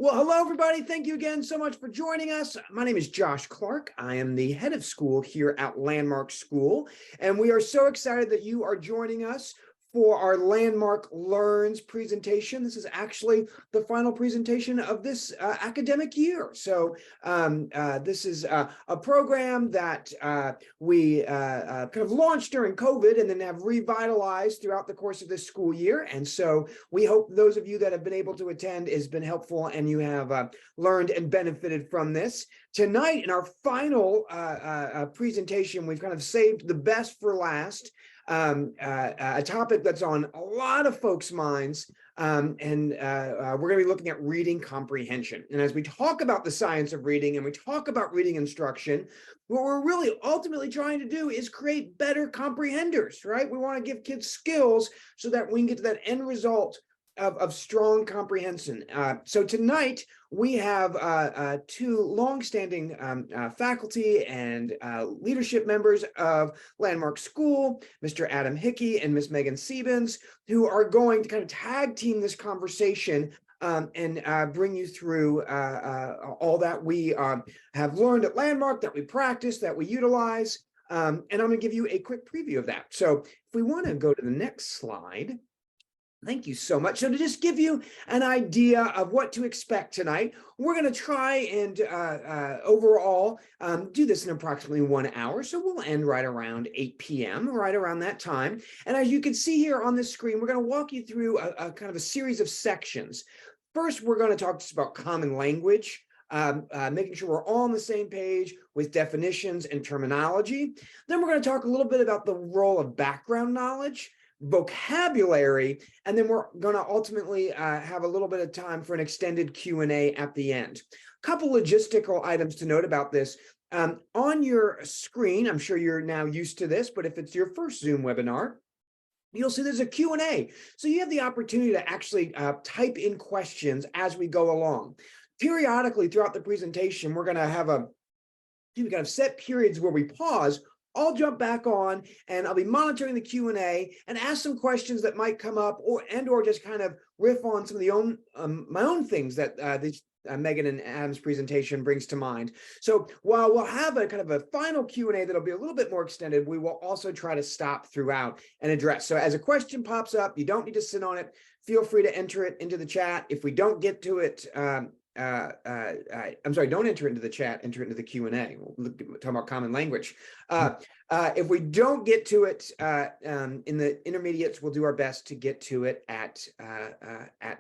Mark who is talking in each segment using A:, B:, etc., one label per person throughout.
A: Well, hello, everybody. Thank you again so much for joining us. My name is Josh Clark. I am the head of school here at Landmark School, and we are so excited that you are joining us for our Landmark Learns presentation. This is actually the final presentation of this academic year. So this is a program that we kind of launched during COVID and then have revitalized throughout the course of this school year. And so we hope those of you that have been able to attend has been helpful and you have learned and benefited from this. Tonight, in our final presentation, we've kind of saved the best for last. A topic that's on a lot of folks' minds, and we're going to be looking at reading comprehension. And as we talk about the science of reading and we talk about reading instruction, what we're really ultimately trying to do is create better comprehenders, right? We want to give kids skills so that we can get to that end result of strong comprehension. So tonight we have two longstanding faculty and leadership members of Landmark School, Mr. Adam Hickey and Ms. Megan Siebens, who are going to kind of tag team this conversation and bring you through all that we have learned at Landmark, that we practice, that we utilize. And I'm going to give you a quick preview of that. So if we want to go to the next slide. Thank you so much. So to just give you an idea of what to expect tonight, we're going to try and overall do this in approximately 1 hour. So we'll end right around 8 p.m., right around that time. And as you can see here on the screen, we're going to walk you through a kind of a series of sections. First, we're going to talk just about common language, making sure we're all on the same page with definitions and terminology. Then we're going to talk a little bit about the role of background knowledge, vocabulary, and then we're going to ultimately have a little bit of time for an extended Q&A at the end. A couple logistical items to note about this. On your screen, I'm sure you're now used to this, but if it's your first Zoom webinar, you'll see there's a Q&A. So you have the opportunity to actually type in questions as we go along. Periodically throughout the presentation, we're going to have set periods where we pause. I'll jump back on and I'll be monitoring the Q&A and ask some questions that might come up or just kind of riff on some of the my own things that Megan and Adam's presentation brings to mind. So while we'll have a kind of a final Q&A that'll be a little bit more extended, we will also try to stop throughout and address. So as a question pops up, you don't need to sit on it. Feel free to enter it into the chat. If we don't get to it, I'm sorry, don't enter into the chat, enter into the Q&A. We'll talk about common language. If we don't get to it in the intermediates, we'll do our best to get to it at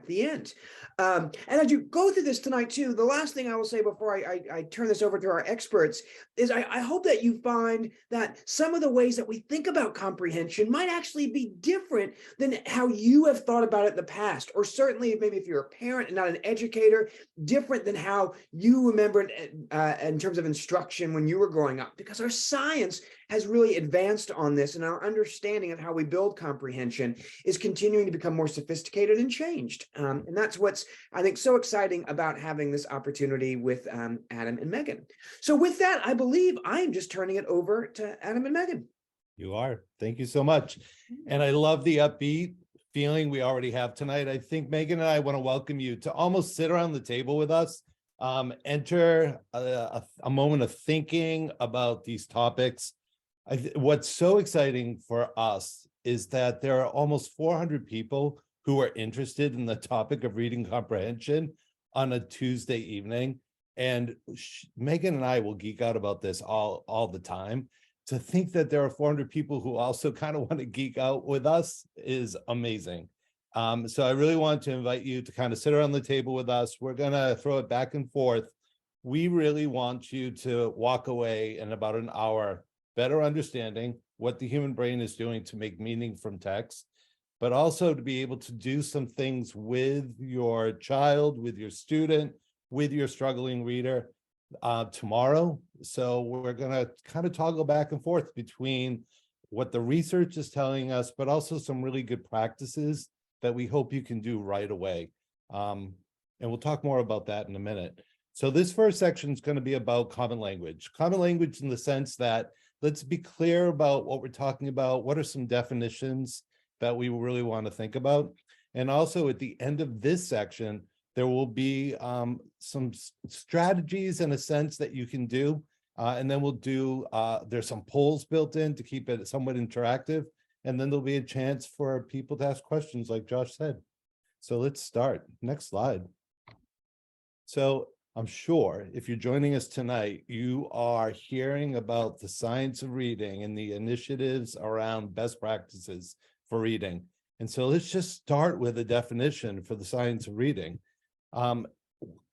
A: the end. And as you go through this tonight too, the last thing I will say before I turn this over to our experts is I hope that you find that some of the ways that we think about comprehension might actually be different than how you have thought about it in the past, or certainly maybe if you're a parent and not an educator, different than how you remember it in terms of instruction when you were growing up, because our science has really advanced on this, and our understanding of how we build comprehension is continuing to become more sophisticated and changed. And that's what's, I think, so exciting about having this opportunity with Adam and Megan. So with that, I believe I am just turning it over to Adam and Megan.
B: You are. Thank you so much. And I love the upbeat feeling we already have tonight. I think Megan and I want to welcome you to almost sit around the table with us, enter a moment of thinking about these topics. What's so exciting for us is that there are almost 400 people who are interested in the topic of reading comprehension on a Tuesday evening. And Megan and I will geek out about this all the time. To think that there are 400 people who also kind of want to geek out with us is amazing. So I really want to invite you to kind of sit around the table with us. We're going to throw it back and forth. We really want you to walk away in about an hour better understanding what the human brain is doing to make meaning from text, but also to be able to do some things with your child, with your student, with your struggling reader tomorrow. So we're going to kind of toggle back and forth between what the research is telling us, but also some really good practices that we hope you can do right away. And we'll talk more about that in a minute. So this first section is going to be about common language. Common language in the sense that let's be clear about what we're talking about. What are some definitions that we really want to think about? And also at the end of this section, There will be some strategies in a sense that you can do. And then we'll do, there's some polls built in to keep it somewhat interactive. And then there'll be a chance for people to ask questions like Josh said. So let's start. Next slide. So I'm sure if you're joining us tonight, you are hearing about the science of reading and the initiatives around best practices for reading. And so let's just start with a definition for the science of reading. A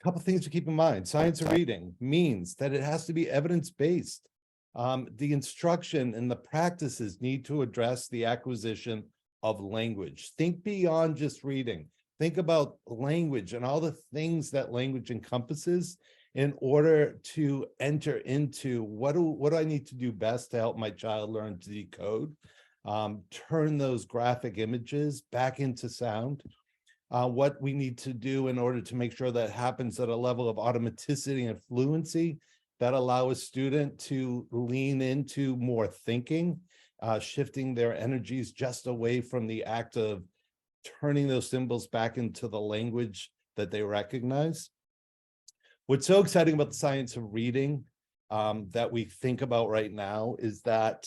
B: couple things to keep in mind. Science of reading means that it has to be evidence-based. The instruction and the practices need to address the acquisition of language. Think beyond just reading. Think about language and all the things that language encompasses in order to enter into what do I need to do best to help my child learn to decode, turn those graphic images back into sound, what we need to do in order to make sure that happens at a level of automaticity and fluency that allow a student to lean into more thinking, shifting their energies just away from the act of turning those symbols back into the language that they recognize. What's so exciting about the science of reading that we think about right now is that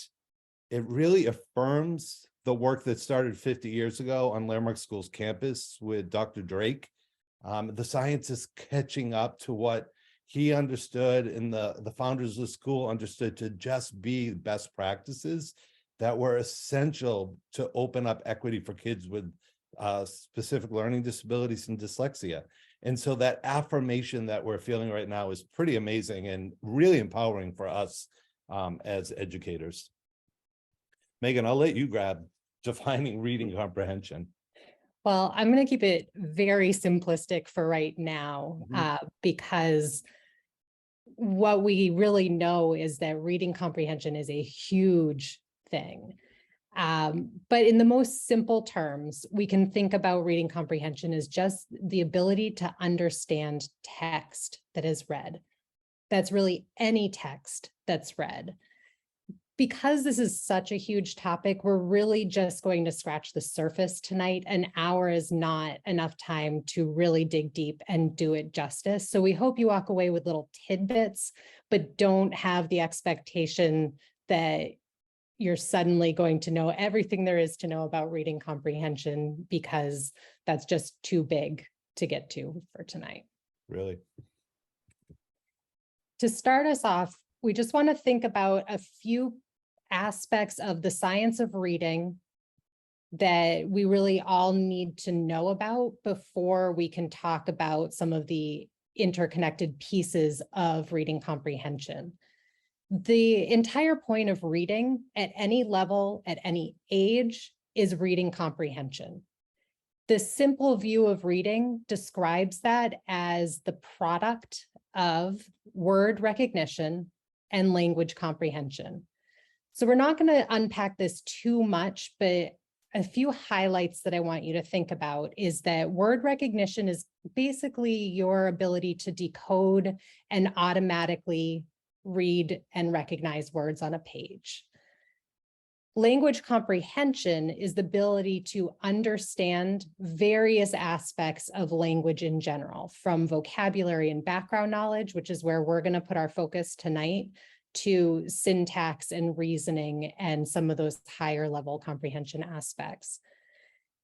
B: it really affirms the work that started 50 years ago on Landmark School's campus with Dr. Drake. The science is catching up to what he understood and the founders of the school understood to just be best practices that were essential to open up equity for kids with specific learning disabilities and dyslexia. And so that affirmation that we're feeling right now is pretty amazing and really empowering for us as educators. Megan, I'll let you grab defining reading comprehension.
C: Well, I'm going to keep it very simplistic for right now, because what we really know is that reading comprehension is a huge thing. But in the most simple terms, we can think about reading comprehension as just the ability to understand text that is read. That's really any text that's read. Because this is such a huge topic, we're really just going to scratch the surface tonight. An hour is not enough time to really dig deep and do it justice. So we hope you walk away with little tidbits, but don't have the expectation that you're suddenly going to know everything there is to know about reading comprehension, because that's just too big to get to for tonight.
B: Really?
C: To start us off, we just want to think about a few aspects of the science of reading that we really all need to know about before we can talk about some of the interconnected pieces of reading comprehension. The entire point of reading at any level, at any age, is reading comprehension. The simple view of reading describes that as the product of word recognition and language comprehension. So we're not going to unpack this too much, but a few highlights that I want you to think about is that word recognition is basically your ability to decode and automatically read and recognize words on a page. Language comprehension is the ability to understand various aspects of language in general, from vocabulary and background knowledge, which is where we're going to put our focus tonight, to syntax and reasoning and some of those higher level comprehension aspects.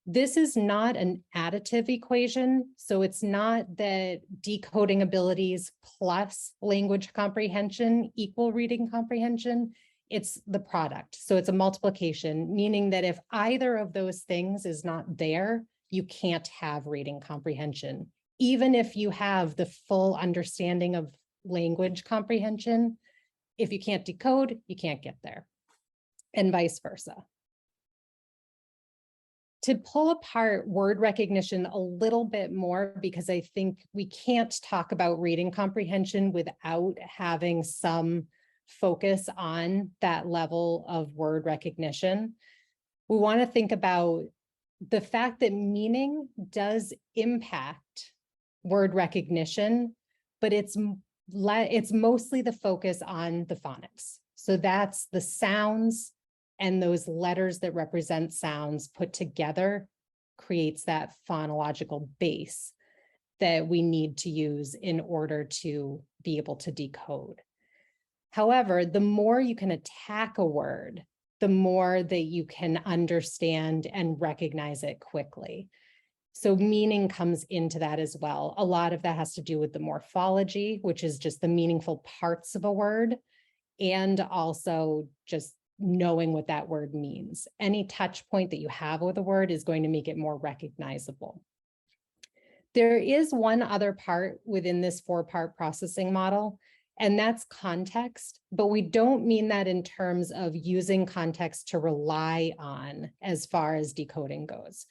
C: This is not an additive equation, so it's not that decoding abilities plus language comprehension equal reading comprehension. It's the product. So it's a multiplication, meaning that if either of those things is not there, you can't have reading comprehension. Even if you have the full understanding of language comprehension, if you can't decode, you can't get there, and vice versa. To pull apart word recognition a little bit more, because I think we can't talk about reading comprehension without having some focus on that level of word recognition. We want to think about the fact that meaning does impact word recognition, but it's mostly the focus on the phonics. So that's the sounds and those letters that represent sounds put together creates that phonological base. that we need to use in order to be able to decode. However, the more you can attack a word, the more that you can understand and recognize it quickly. So meaning comes into that as well. A lot of that has to do with the morphology, which is just the meaningful parts of a word, and also just knowing what that word means. Any touch point that you have with a word is going to make it more recognizable. There is one other part within this 4-part processing model, and that's context, but we don't mean that in terms of using context to rely on as far as decoding goes.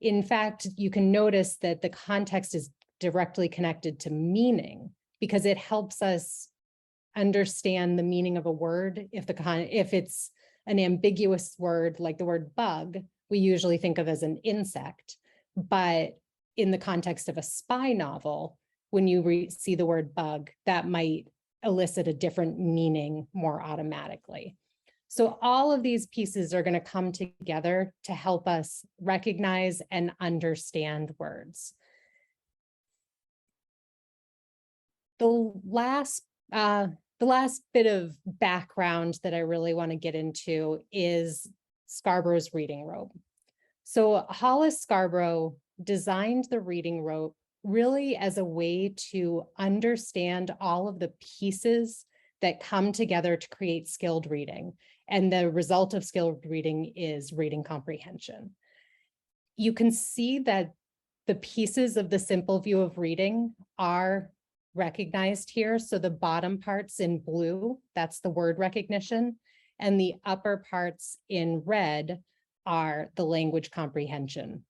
C: In fact, you can notice that the context is directly connected to meaning because it helps us understand the meaning of a word. If it's an ambiguous word like the word bug, we usually think of as an insect, but in the context of a spy novel, when you see the word bug, that might elicit a different meaning more automatically. So all of these pieces are going to come together to help us recognize and understand words. The last bit of background that I really want to get into is Scarborough's reading rope. So Hollis Scarborough designed the reading rope really as a way to understand all of the pieces that come together to create skilled reading. And the result of skilled reading is reading comprehension. You can see that the pieces of the simple view of reading are recognized here. So the bottom parts in blue, that's the word recognition, and the upper parts in red are the language comprehension.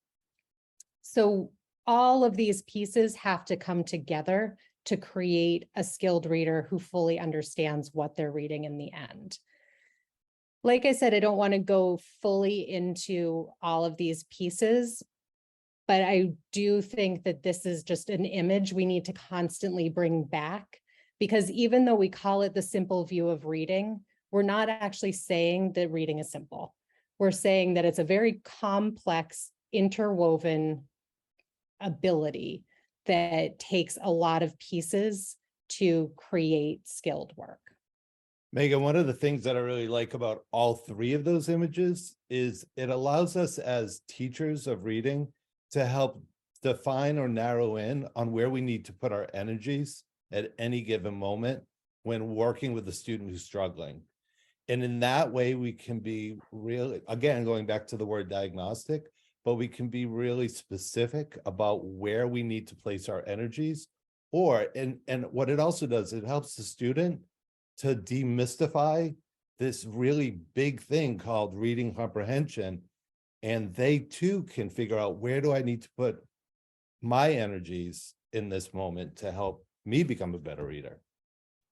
C: So all of these pieces have to come together to create a skilled reader who fully understands what they're reading in the end. Like I said, I don't want to go fully into all of these pieces, but I do think that this is just an image we need to constantly bring back, because even though we call it the simple view of reading, we're not actually saying that reading is simple. We're saying that it's a very complex, interwoven ability that takes a lot of pieces to create skilled work.
B: Megan, one of the things that I really like about all three of those images is it allows us as teachers of reading to help define or narrow in on where we need to put our energies at any given moment when working with a student who's struggling. And in that way, we can be really, again, going back to the word diagnostic, but we can be really specific about where we need to place our energies. And what it also does, it helps the student to demystify this really big thing called reading comprehension. And they too can figure out, where do I need to put my energies in this moment to help me become a better reader?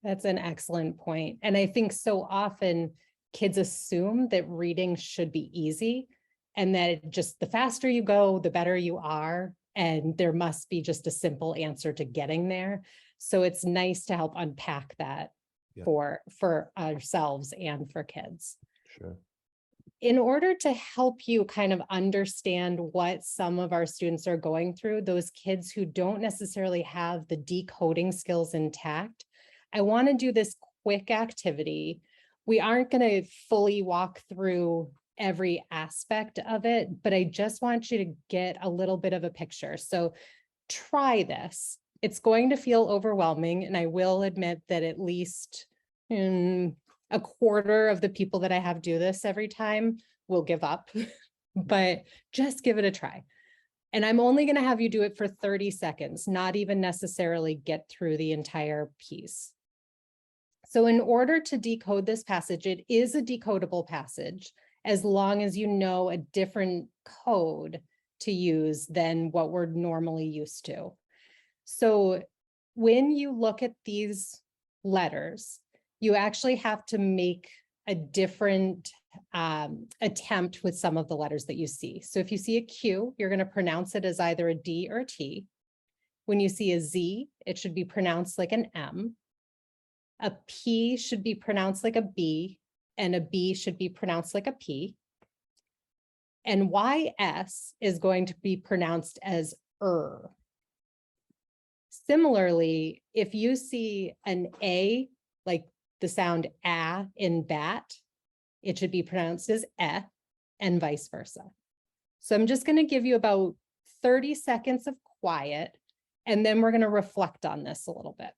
C: That's an excellent point. And I think so often kids assume that reading should be easy, and that just the faster you go, the better you are. And there must be just a simple answer to getting there. So it's nice to help unpack that for ourselves and for kids.
B: Sure.
C: In order to help you kind of understand what some of our students are going through, those kids who don't necessarily have the decoding skills intact, I want to do this quick activity. We aren't going to fully walk through every aspect of it, but I just want you to get a little bit of a picture. So try this. It's going to feel overwhelming, and I will admit that at least a quarter of the people that I have do this every time will give up, but just give it a try. And I'm only going to have you do it for 30 seconds, not even necessarily get through the entire piece. So in order to decode this passage, it is a decodable passage, as long as you know a different code to use than what we're normally used to. So when you look at these letters, you actually have to make a different attempt with some of the letters that you see. So if you see a Q, you're going to pronounce it as either a D or a T. When you see a Z, it should be pronounced like an M. A P should be pronounced like a B, and a B should be pronounced like a P. And YS is going to be pronounced as Similarly, if you see an A, like the sound A in bat, it should be pronounced as eh, and vice versa. So I'm just going to give you about 30 seconds of quiet, and then we're going to reflect on this a little bit.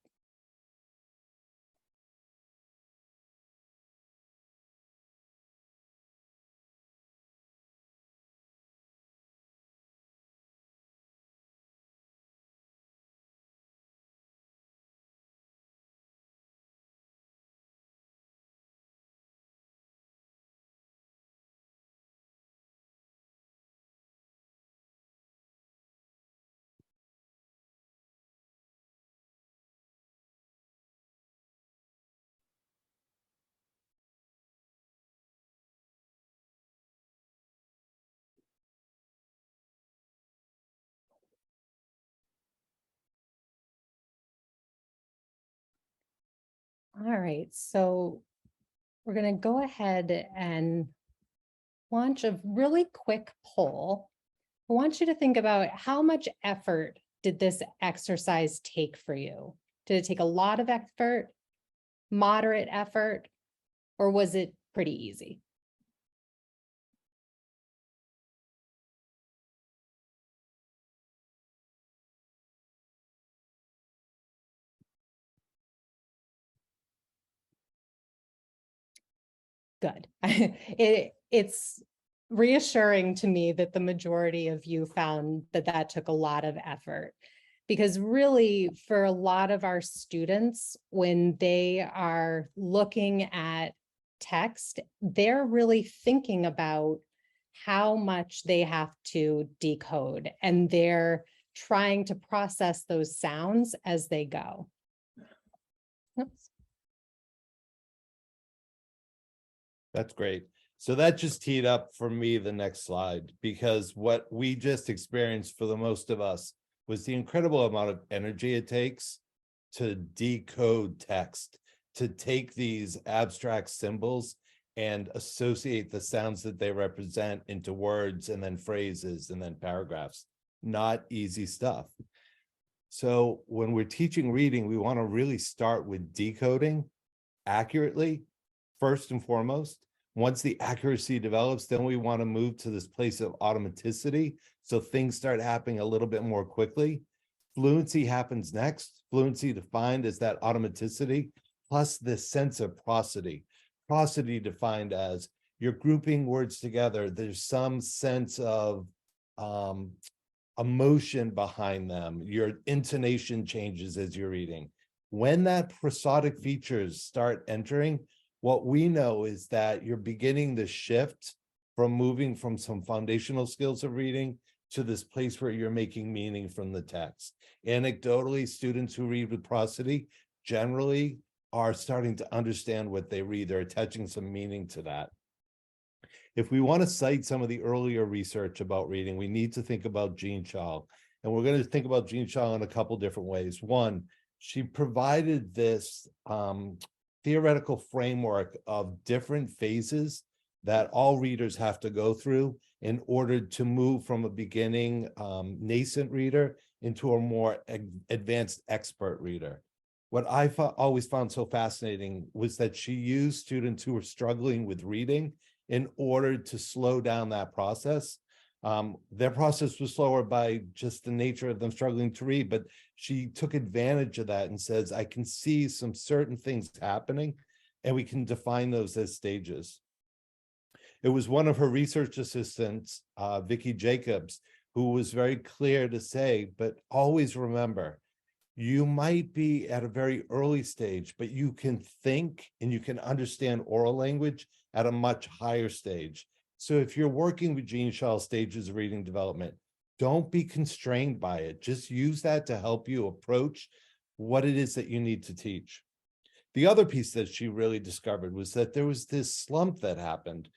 C: All right, so we're going to go ahead and launch a really quick poll. I want you to think about how much effort did this exercise take for you? Did it take a lot of effort, moderate effort, or was it pretty easy? Good. It's reassuring to me that the majority of you found that that took a lot of effort, because really for a lot of our students, when they are looking at text, they're really thinking about how much they have to decode, and they're trying to process those sounds as they go. Oops.
B: That's great. So that just teed up for me the next slide, because what we just experienced for the most of us was the incredible amount of energy it takes to decode text, to take these abstract symbols and associate the sounds that they represent into words and then phrases and then paragraphs. Not easy stuff. So when we're teaching reading, we want to really start with decoding accurately, first and foremost. Once the accuracy develops, then we want to move to this place of automaticity, so things start happening a little bit more quickly. Fluency happens next. Fluency defined as that automaticity, plus this sense of prosody. Prosody defined as you're grouping words together. There's some sense of emotion behind them. Your intonation changes as you're reading. When that prosodic features start entering, what we know is that you're beginning the shift from moving from some foundational skills of reading to this place where you're making meaning from the text. Anecdotally, students who read with prosody generally are starting to understand what they read. They're attaching some meaning to that. If we want to cite some of the earlier research about reading, we need to think about Jean Shaw. And we're going to think about Jean Shaw in a couple different ways. One, she provided this theoretical framework of different phases that all readers have to go through in order to move from a beginning nascent reader into a more advanced expert reader. What I always found so fascinating was that she used students who were struggling with reading in order to slow down that process. Their process was slower by just the nature of them struggling to read, but she took advantage of that and says, I can see some certain things happening, and we can define those as stages. It was one of her research assistants, Vicki Jacobs, who was very clear to say, but always remember, you might be at a very early stage, but you can think and you can understand oral language at a much higher stage. So if you're working with Jean Shaw's stages of reading development, don't be constrained by it. Just use that to help you approach what it is that you need to teach. The other piece that she really discovered was that there was this slump that happened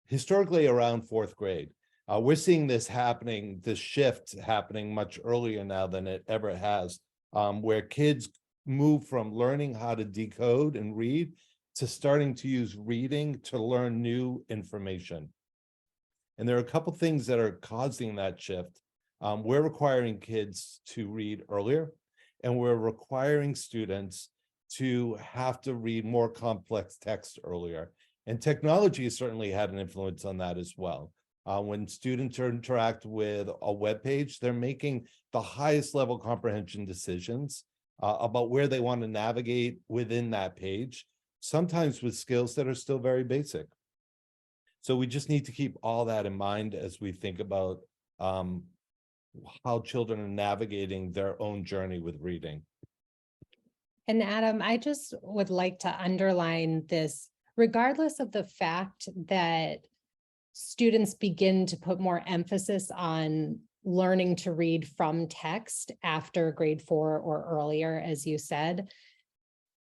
B: historically around fourth grade. We're seeing this happening, this shift happening much earlier now than it ever has, where kids move from learning how to decode and read to starting to use reading to learn new information. And there are a couple things that are causing that shift. We're requiring kids to read earlier, and we're requiring students to have to read more complex text earlier. And technology has certainly had an influence on that as well. When students interact with a web page, they're making the highest level comprehension decisions about where they want to navigate within that page, sometimes with skills that are still very basic. So we just need to keep all that in mind as we think about how children are navigating their own journey with reading.
C: And Adam, I just would like to underline this, regardless of the fact that students begin to put more emphasis on learning to read from text after grade 4 or earlier, as you said,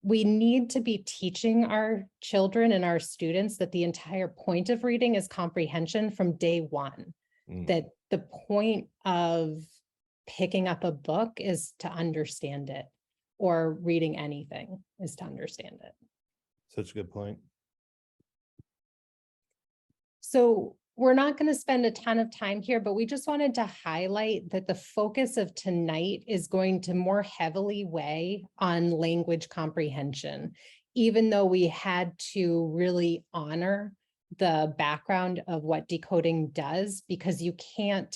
C: we need to be teaching our children and our students that the entire point of reading is comprehension from day one. That the point of picking up a book is to understand it, or reading anything is to understand it.
B: Such a good point.
C: So we're not going to spend a ton of time here, but we just wanted to highlight that the focus of tonight is going to more heavily weigh on language comprehension, even though we had to really honor the background of what decoding does, because you can't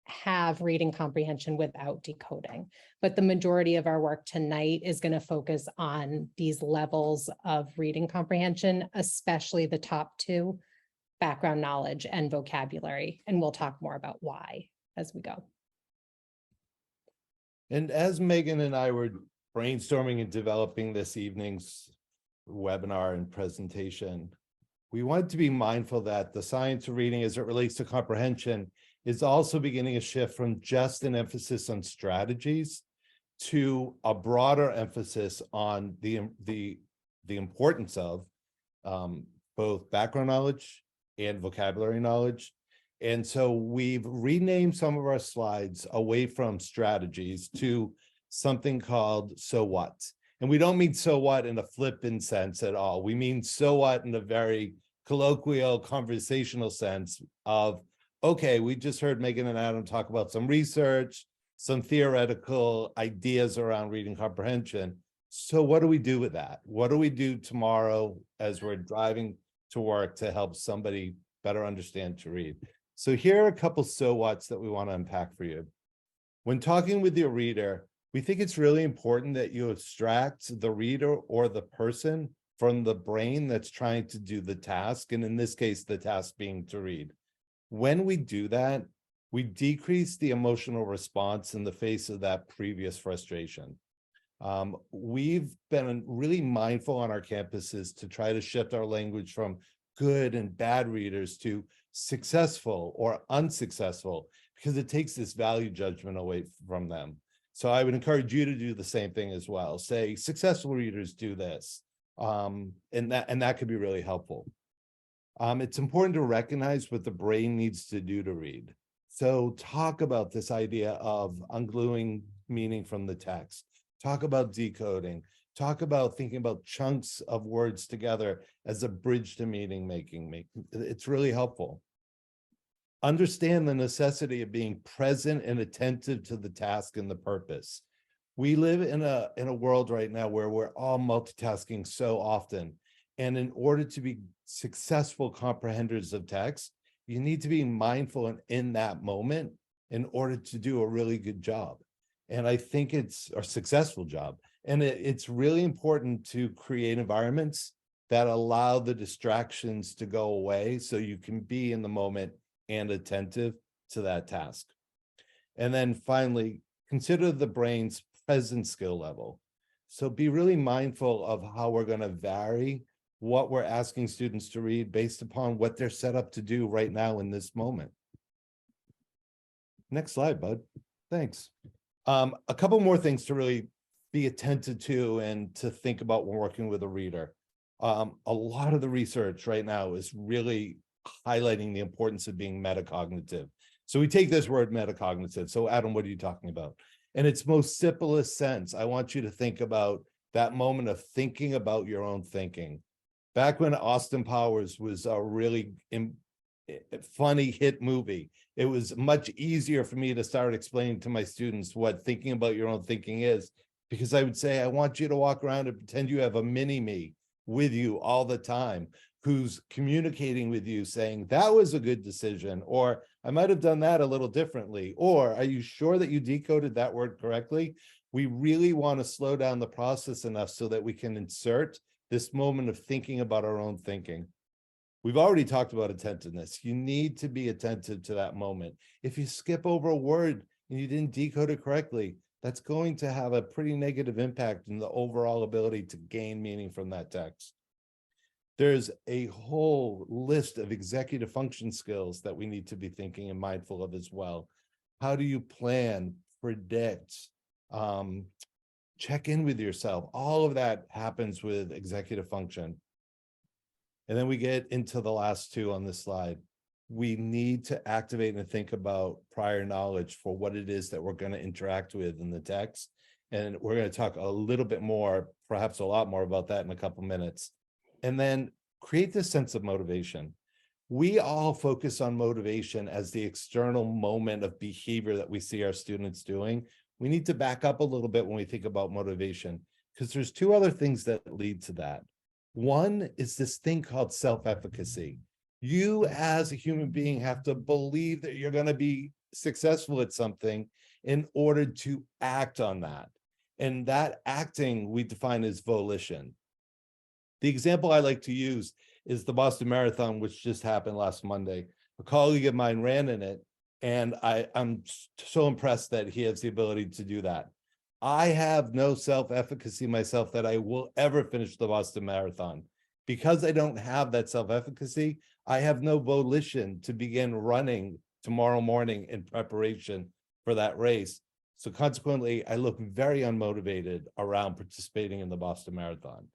C: have reading comprehension without decoding. But the majority of our work tonight is going to focus on these levels of reading comprehension, especially the top two, background knowledge and vocabulary. And we'll talk more about why as we go.
B: And as Megan and I were brainstorming and developing this evening's webinar and presentation, we wanted to be mindful that the science of reading as it relates to comprehension is also beginning a shift from just an emphasis on strategies to a broader emphasis on the importance of both background knowledge and vocabulary knowledge. And so we've renamed some of our slides away from strategies to something called so what. And we don't mean so what in a flippant sense at all. We mean so what in a very colloquial, conversational sense of, okay, we just heard Megan and Adam talk about some research, some theoretical ideas around reading comprehension. So what do we do with that? What do we do tomorrow as we're driving to work to help somebody better understand to read? So here are a couple so whats that we want to unpack for you. When talking with your reader, we think it's really important that you abstract the reader or the person from the brain that's trying to do the task, and in this case, the task being to read. When we do that, we decrease the emotional response in the face of that previous frustration. We've been really mindful on our campuses to try to shift our language from good and bad readers to successful or unsuccessful, because it takes this value judgment away from them. So I would encourage you to do the same thing as well. Say successful readers do this, and that could be really helpful. It's important to recognize what the brain needs to do to read. So talk about this idea of ungluing meaning from the text. Talk about decoding. Talk about thinking about chunks of words together as a bridge to meaning making. It's really helpful. Understand the necessity of being present and attentive to the task and the purpose. We live in a world right now where we're all multitasking so often. And in order to be successful comprehenders of text, you need to be mindful and in that moment in order to do a really good job. And I think it's a successful job. And it's really important to create environments that allow the distractions to go away so you can be in the moment and attentive to that task. And then finally, consider the brain's present skill level. So be really mindful of how we're going to vary what we're asking students to read based upon what they're set up to do right now in this moment. Next slide, bud. Thanks. A couple more things to really be attentive to and to think about when working with a reader. A lot of the research right now is really highlighting the importance of being metacognitive. So we take this word metacognitive. So Adam, what are you talking about? In its most simplest sense, I want you to think about that moment of thinking about your own thinking. Back when Austin Powers was a really funny hit movie, it was much easier for me to start explaining to my students what thinking about your own thinking is Because I would say, I want you to walk around and pretend you have a mini me with you all the time, who's communicating with you saying, that was a good decision, or I might have done that a little differently, or are you sure that you decoded that word correctly? We really want to slow down the process enough so that we can insert this moment of thinking about our own thinking. We've already talked about attentiveness. You need to be attentive to that moment. If you skip over a word and you didn't decode it correctly, that's going to have a pretty negative impact in the overall ability to gain meaning from that text. There's a whole list of executive function skills that we need to be thinking and mindful of as well. How do you plan, predict, check in with yourself? All of that happens with executive function. And then we get into the last two on this slide. We need to activate and think about prior knowledge for what it is that we're going to interact with in the text. And we're going to talk a little bit more, perhaps a lot more about that in a couple minutes. And then create this sense of motivation. We all focus on motivation as the external moment of behavior that we see our students doing. We need to back up a little bit when we think about motivation, because there's two other things that lead to that. One is this thing called self-efficacy. You as a human being have to believe that you're going to be successful at something in order to act on that. And that acting we define as volition. The example I like to use is the Boston Marathon, which just happened last Monday. A colleague of mine ran in it, and I'm so impressed that he has the ability to do that. I have no self-efficacy myself that I will ever finish the Boston Marathon. Because I don't have that self-efficacy, I have no volition to begin running tomorrow morning in preparation for that race. So consequently, I look very unmotivated around participating in the Boston Marathon.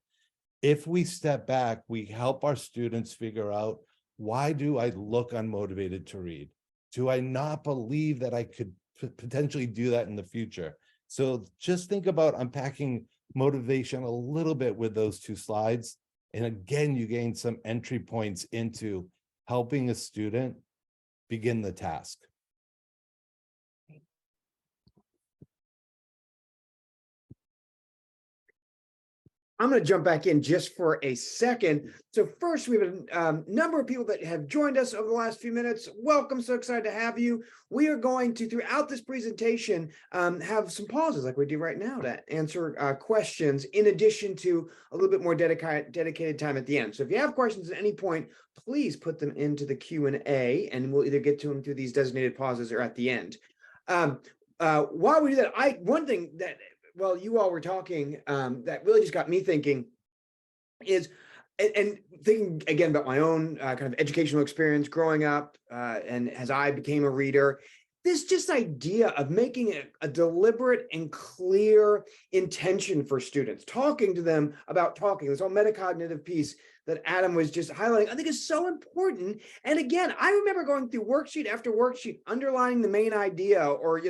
B: If we step back, we help our students figure out, why do I look unmotivated to read? Do I not believe that I could potentially do that in the future? So just think about unpacking motivation a little bit with those two slides. And again, you gain some entry points into helping a student begin the task.
A: I'm going to jump back in just for a second. So first, we have a number of people that have joined us over the last few minutes. Welcome. So excited to have you. We are going to, throughout this presentation, have some pauses like we do right now to answer questions, in addition to a little bit more dedicated time at the end. So if you have questions at any point, please put them into the Q&A, and we'll either get to them through these designated pauses or at the end. While we do that, one thing that, well, you all were talking, that really just got me thinking is, and thinking again about my own kind of educational experience growing up, and as I became a reader, this just idea of making it a deliberate and clear intention for students, talking to them about talking, this whole metacognitive piece that Adam was just highlighting, I think is so important. And again, I remember going through worksheet after worksheet, underlining the main idea, or,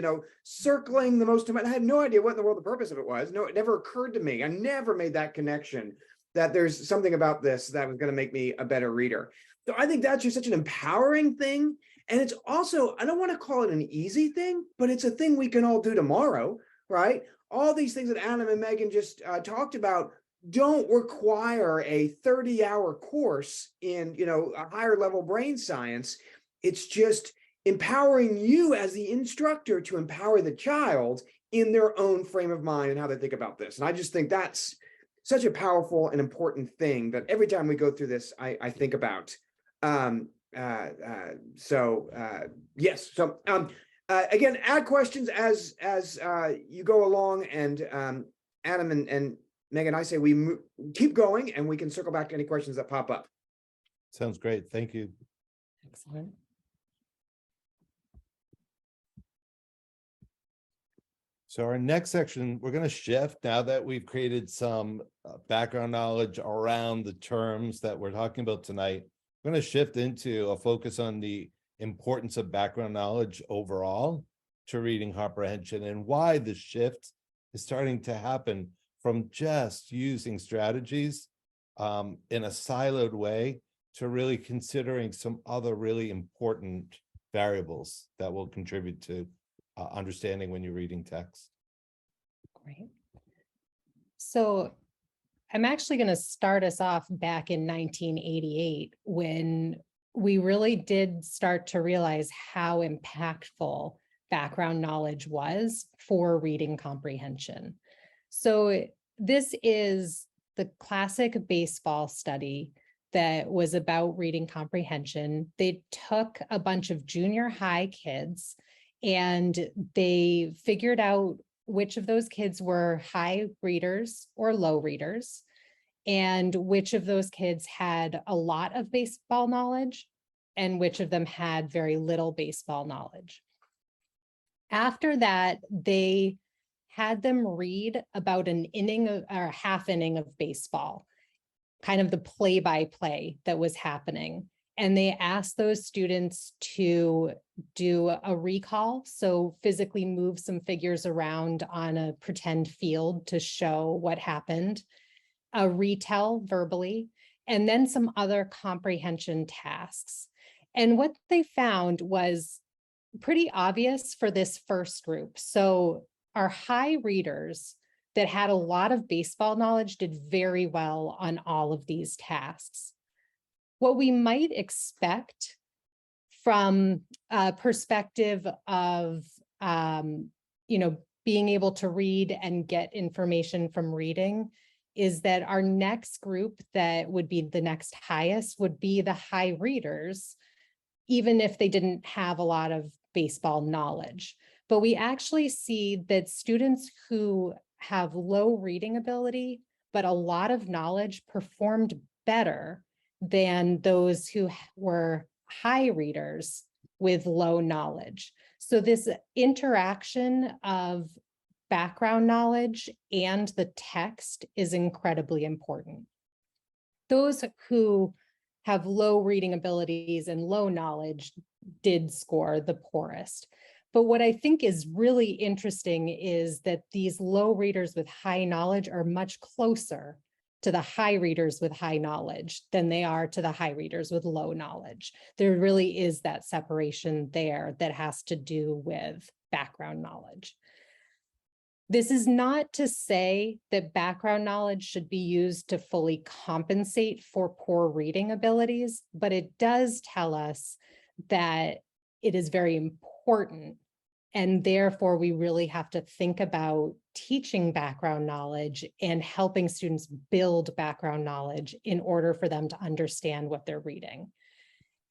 A: circling the most, I had no idea what in the world the purpose of it was. No, it never occurred to me. I never made that connection that there's something about this that was going to make me a better reader. So I think that's just such an empowering thing. And it's also, I don't want to call it an easy thing, but it's a thing we can all do tomorrow, right? All these things that Adam and Megan just talked about don't require a 30-hour course in, a higher level brain science. It's just empowering you as the instructor to empower the child in their own frame of mind and how they think about this. And I just think that's such a powerful and important thing that every time we go through this, I think about. Yes. So again, add questions as you go along, and Adam and Megan, I say we keep going, and we can circle back to any questions that pop up.
B: Sounds great. Thank you.
C: Excellent.
B: So our next section, we're going to shift now that we've created some background knowledge around the terms that we're talking about tonight. We're going to shift into a focus on the importance of background knowledge overall to reading comprehension, and why the shift is starting to happen from just using strategies in a siloed way to really considering some other really important variables that will contribute to understanding when you're reading text.
C: Great. So I'm actually going to start us off back in 1988 when we really did start to realize how impactful background knowledge was for reading comprehension. So this is the classic baseball study that was about reading comprehension. They took a bunch of junior high kids and they figured out which of those kids were high readers or low readers, and which of those kids had a lot of baseball knowledge and which of them had very little baseball knowledge. After that, they had them read about an inning or a half inning of baseball, kind of the play-by-play that was happening. And they asked those students to do a recall, so physically move some figures around on a pretend field to show what happened, a retell verbally, and then some other comprehension tasks. And what they found was pretty obvious for this first group. So our high readers that had a lot of baseball knowledge did very well on all of these tasks. What we might expect from a perspective of, being able to read and get information from reading is that our next group that would be the next highest would be the high readers, even if they didn't have a lot of baseball knowledge. But we actually see that students who have low reading ability, but a lot of knowledge performed better than those who were high readers with low knowledge. So this interaction of background knowledge and the text is incredibly important. Those who have low reading abilities and low knowledge did score the poorest. But what I think is really interesting is that these low readers with high knowledge are much closer to the high readers with high knowledge than they are to the high readers with low knowledge. There really is that separation there that has to do with background knowledge. This is not to say that background knowledge should be used to fully compensate for poor reading abilities, but it does tell us that it is very important. And therefore, we really have to think about teaching background knowledge and helping students build background knowledge in order for them to understand what they're reading.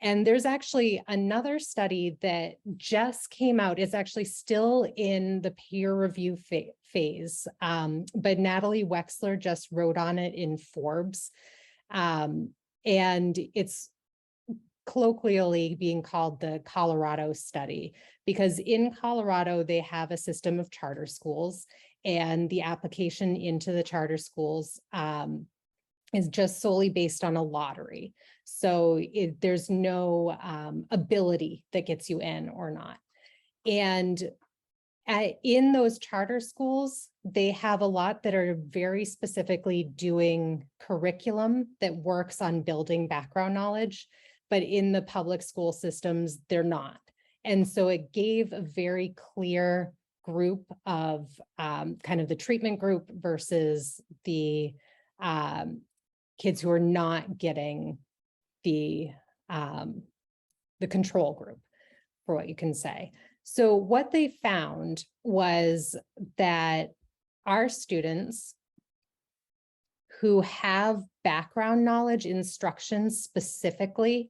C: And there's actually another study that just came out. It's actually still in the peer review phase, but Natalie Wexler just wrote on it in Forbes. And it's colloquially being called the Colorado study, because in Colorado, they have a system of charter schools, and the application into the charter schools is just solely based on a lottery. So there's no ability that gets you in or not. And in those charter schools, they have a lot that are very specifically doing curriculum that works on building background knowledge, but in the public school systems, they're not. And so it gave a very clear group of kind of the treatment group versus the kids who are not getting the control group, for what you can say. So what they found was that our students who have background knowledge instructions specifically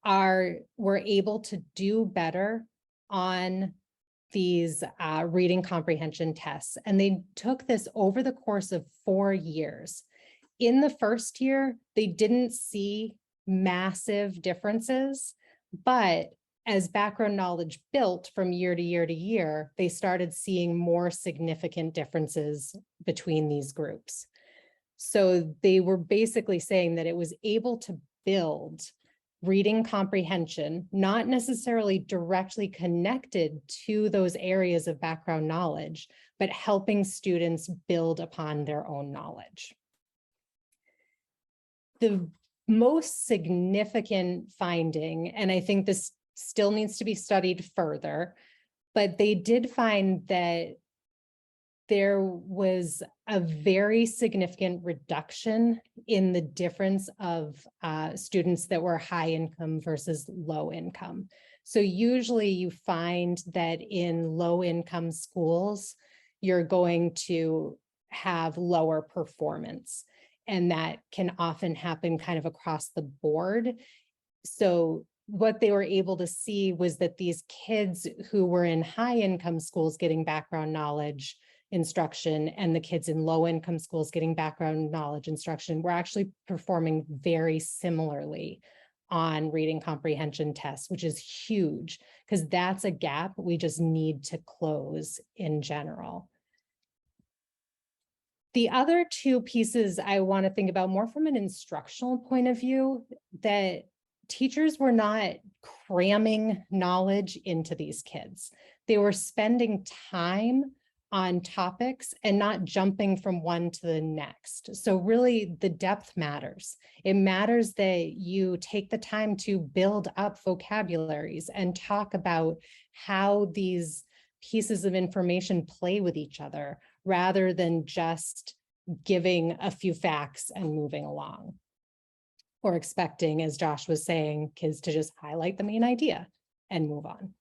C: were able to do better on these reading comprehension tests. And they took this over the course of 4 years. In the first year, they didn't see massive differences, but as background knowledge built from year to year to year, they started seeing more significant differences between these groups. So they were basically saying that it was able to build reading comprehension, not necessarily directly connected to those areas of background knowledge, but helping students build upon their own knowledge. The most significant finding, and I think this still needs to be studied further, but they did find that there was a very significant reduction in the difference of students that were high income versus low income. So usually you find that in low income schools, you're going to have lower performance, and that can often happen kind of across the board. So what they were able to see was that these kids who were in high income schools getting background knowledge instruction and the kids in low income schools getting background knowledge instruction were actually performing very similarly on reading comprehension tests, which is huge because that's a gap we just need to close in general. The other two pieces I want to think about more from an instructional point of view, that teachers were not cramming knowledge into these kids. They were spending time on topics and not jumping from one to the next. So really the depth matters. It matters that you take the time to build up vocabularies and talk about how these pieces of information play with each other, rather than just giving a few facts and moving along. Or expecting, as Josh was saying, kids to just highlight the main idea and move on.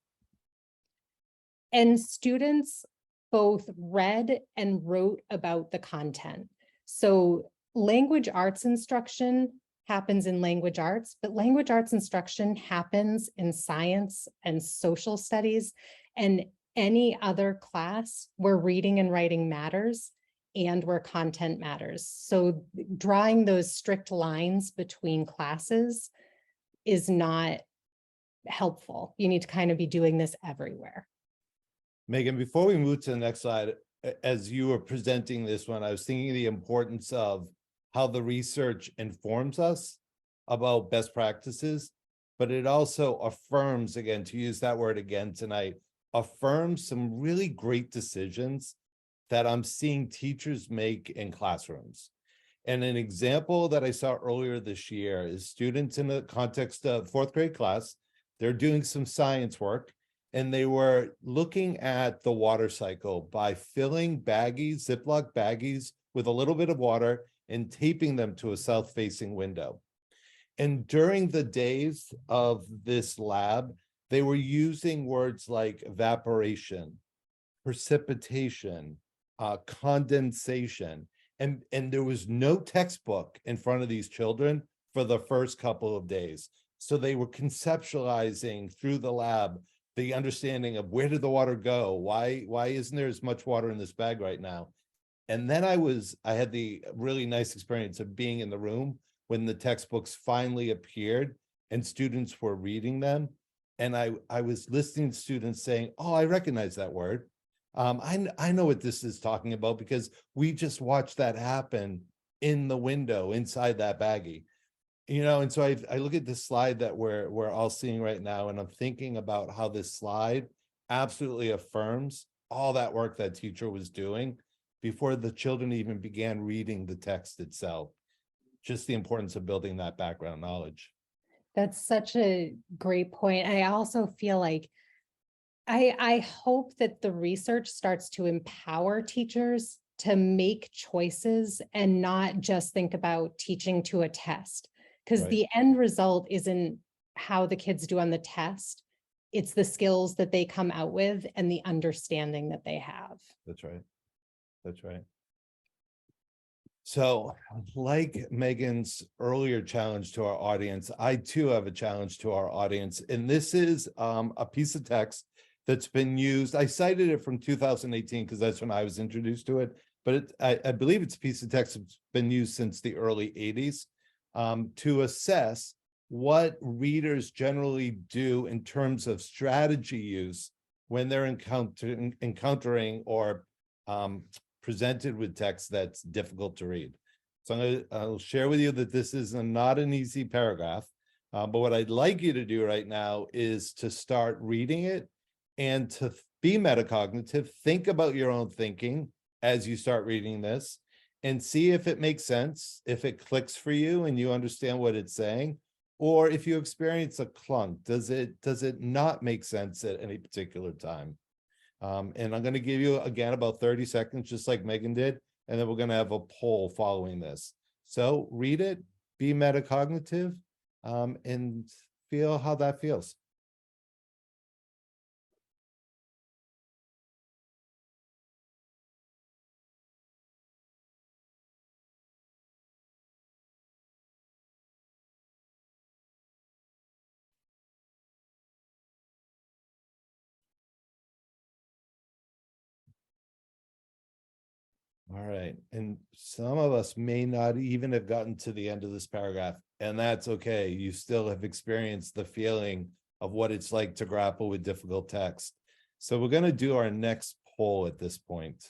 C: And students both read and wrote about the content. So language arts instruction happens in language arts, but language arts instruction happens in science and social studies and any other class where reading and writing matters and where content matters. So drawing those strict lines between classes is not helpful. You need to kind of be doing this everywhere.
B: Megan, before we move to the next slide, as you were presenting this one, I was thinking of the importance of how the research informs us about best practices, but it also affirms, again, to use that word again tonight, affirms some really great decisions that I'm seeing teachers make in classrooms. And an example that I saw earlier this year is students in the context of fourth grade class, they're doing some science work, and they were looking at the water cycle by filling baggies, Ziploc baggies, with a little bit of water and taping them to a south-facing window. And during the days of this lab, they were using words like evaporation, precipitation, condensation, and there was no textbook in front of these children for the first couple of days. So they were conceptualizing through the lab the understanding of where did the water go? Why isn't there as much water in this bag right now? And then I had the really nice experience of being in the room when the textbooks finally appeared and students were reading them. And I was listening to students saying, oh, I recognize that word. I know what this is talking about because we just watched that happen in the window inside that baggie. You know, and so I look at this slide that we're all seeing right now, and I'm thinking about how this slide absolutely affirms all that work that teacher was doing before the children even began reading the text itself. Just the importance of building that background knowledge.
C: That's such a great point. I also feel like I hope that the research starts to empower teachers to make choices and not just think about teaching to a test. Because the end result isn't how the kids do on the test. It's the skills that they come out with and the understanding that they have.
B: That's right. That's right. So like Megan's earlier challenge to our audience, I too have a challenge to our audience. And this is a piece of text that's been used. I cited it from 2018 because that's when I was introduced to it. But I believe it's a piece of text that's been used since the early 80s. To assess what readers generally do in terms of strategy use when they're encountering or presented with text that's difficult to read. So I'll share with you that this is not an easy paragraph, but what I'd like you to do right now is to start reading it and to be metacognitive, think about your own thinking as you start reading this, and see if it makes sense, if it clicks for you and you understand what it's saying, or if you experience a clunk, does it not make sense at any particular time? And I'm going to give you again about 30 seconds, just like Megan did, and then we're going to have a poll following this. So read it, be metacognitive, and feel how that feels. All right. And some of us may not even have gotten to the end of this paragraph, and that's okay. You still have experienced the feeling of what it's like to grapple with difficult text. So we're going to do our next poll at this point.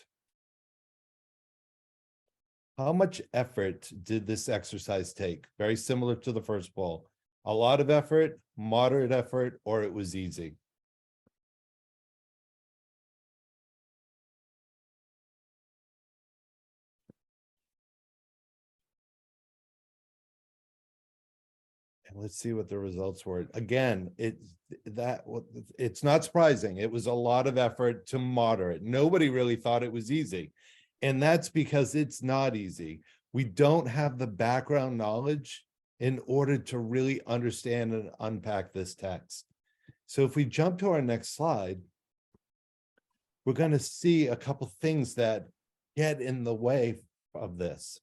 B: How much effort did this exercise take? Very similar to the first poll. A lot of effort, moderate effort, or it was easy. And let's see what the results were. Again, it's not surprising. It was a lot of effort to moderate. Nobody really thought it was easy. And that's because it's not easy. We don't have the background knowledge in order to really understand and unpack this text. So if we jump to our next slide, we're going to see a couple things that get in the way of this.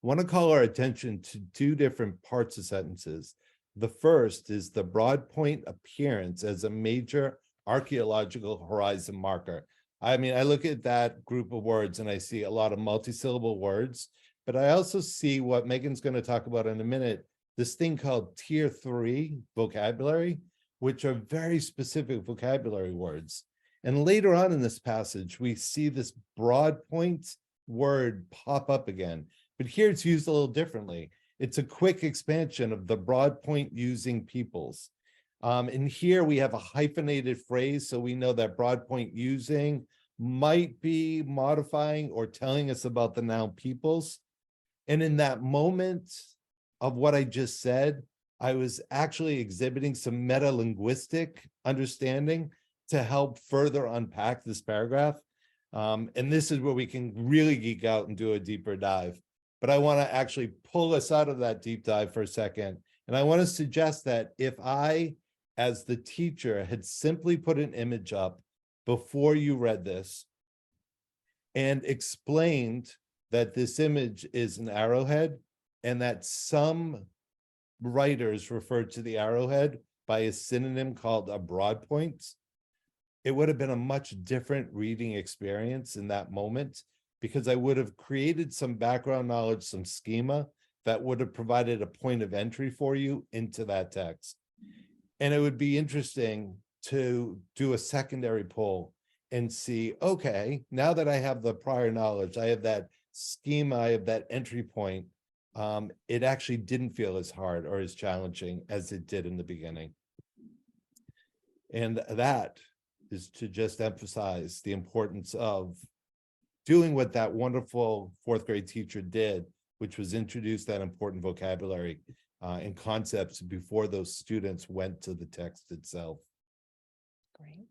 B: I want to call our attention to two different parts of sentences. The first is the broad point appearance as a major archaeological horizon marker. I mean, I look at that group of words and I see a lot of multisyllable words, but I also see what Megan's going to talk about in a minute, this thing called tier 3 vocabulary, which are very specific vocabulary words. And later on in this passage, we see this broad point word pop up again. But here it's used a little differently. It's a quick expansion of the broad point using peoples. And here we have a hyphenated phrase, so we know that broad point using might be modifying or telling us about the noun peoples. And in that moment of what I just said, I was actually exhibiting some meta-linguistic understanding to help further unpack this paragraph. And this is where we can really geek out and do a deeper dive. But I want to actually pull us out of that deep dive for a second. And I want to suggest that if I, as the teacher, had simply put an image up before you read this and explained that this image is an arrowhead and that some writers refer to the arrowhead by a synonym called a broad point, it would have been a much different reading experience in that moment, because I would have created some background knowledge, some schema that would have provided a point of entry for you into that text. And it would be interesting to do a secondary poll and see, okay, now that I have the prior knowledge, I have that schema, I have that entry point, it actually didn't feel as hard or as challenging as it did in the beginning. And that is to just emphasize the importance of doing what that wonderful fourth grade teacher did, which was introduce that important vocabulary and concepts before those students went to the text itself.
C: Great.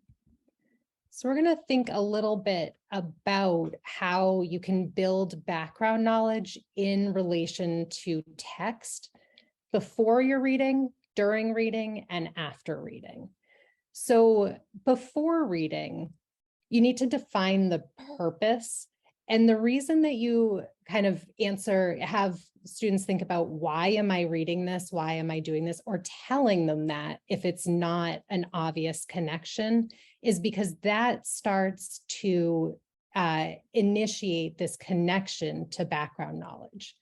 C: So we're going to think a little bit about how you can build background knowledge in relation to text before you're reading, during reading, and after reading. So before reading, you need to define the purpose. And the reason that you kind of have students think about, why am I reading this? Why am I doing this? Or telling them that if it's not an obvious connection, is because that starts to initiate this connection to background knowledge.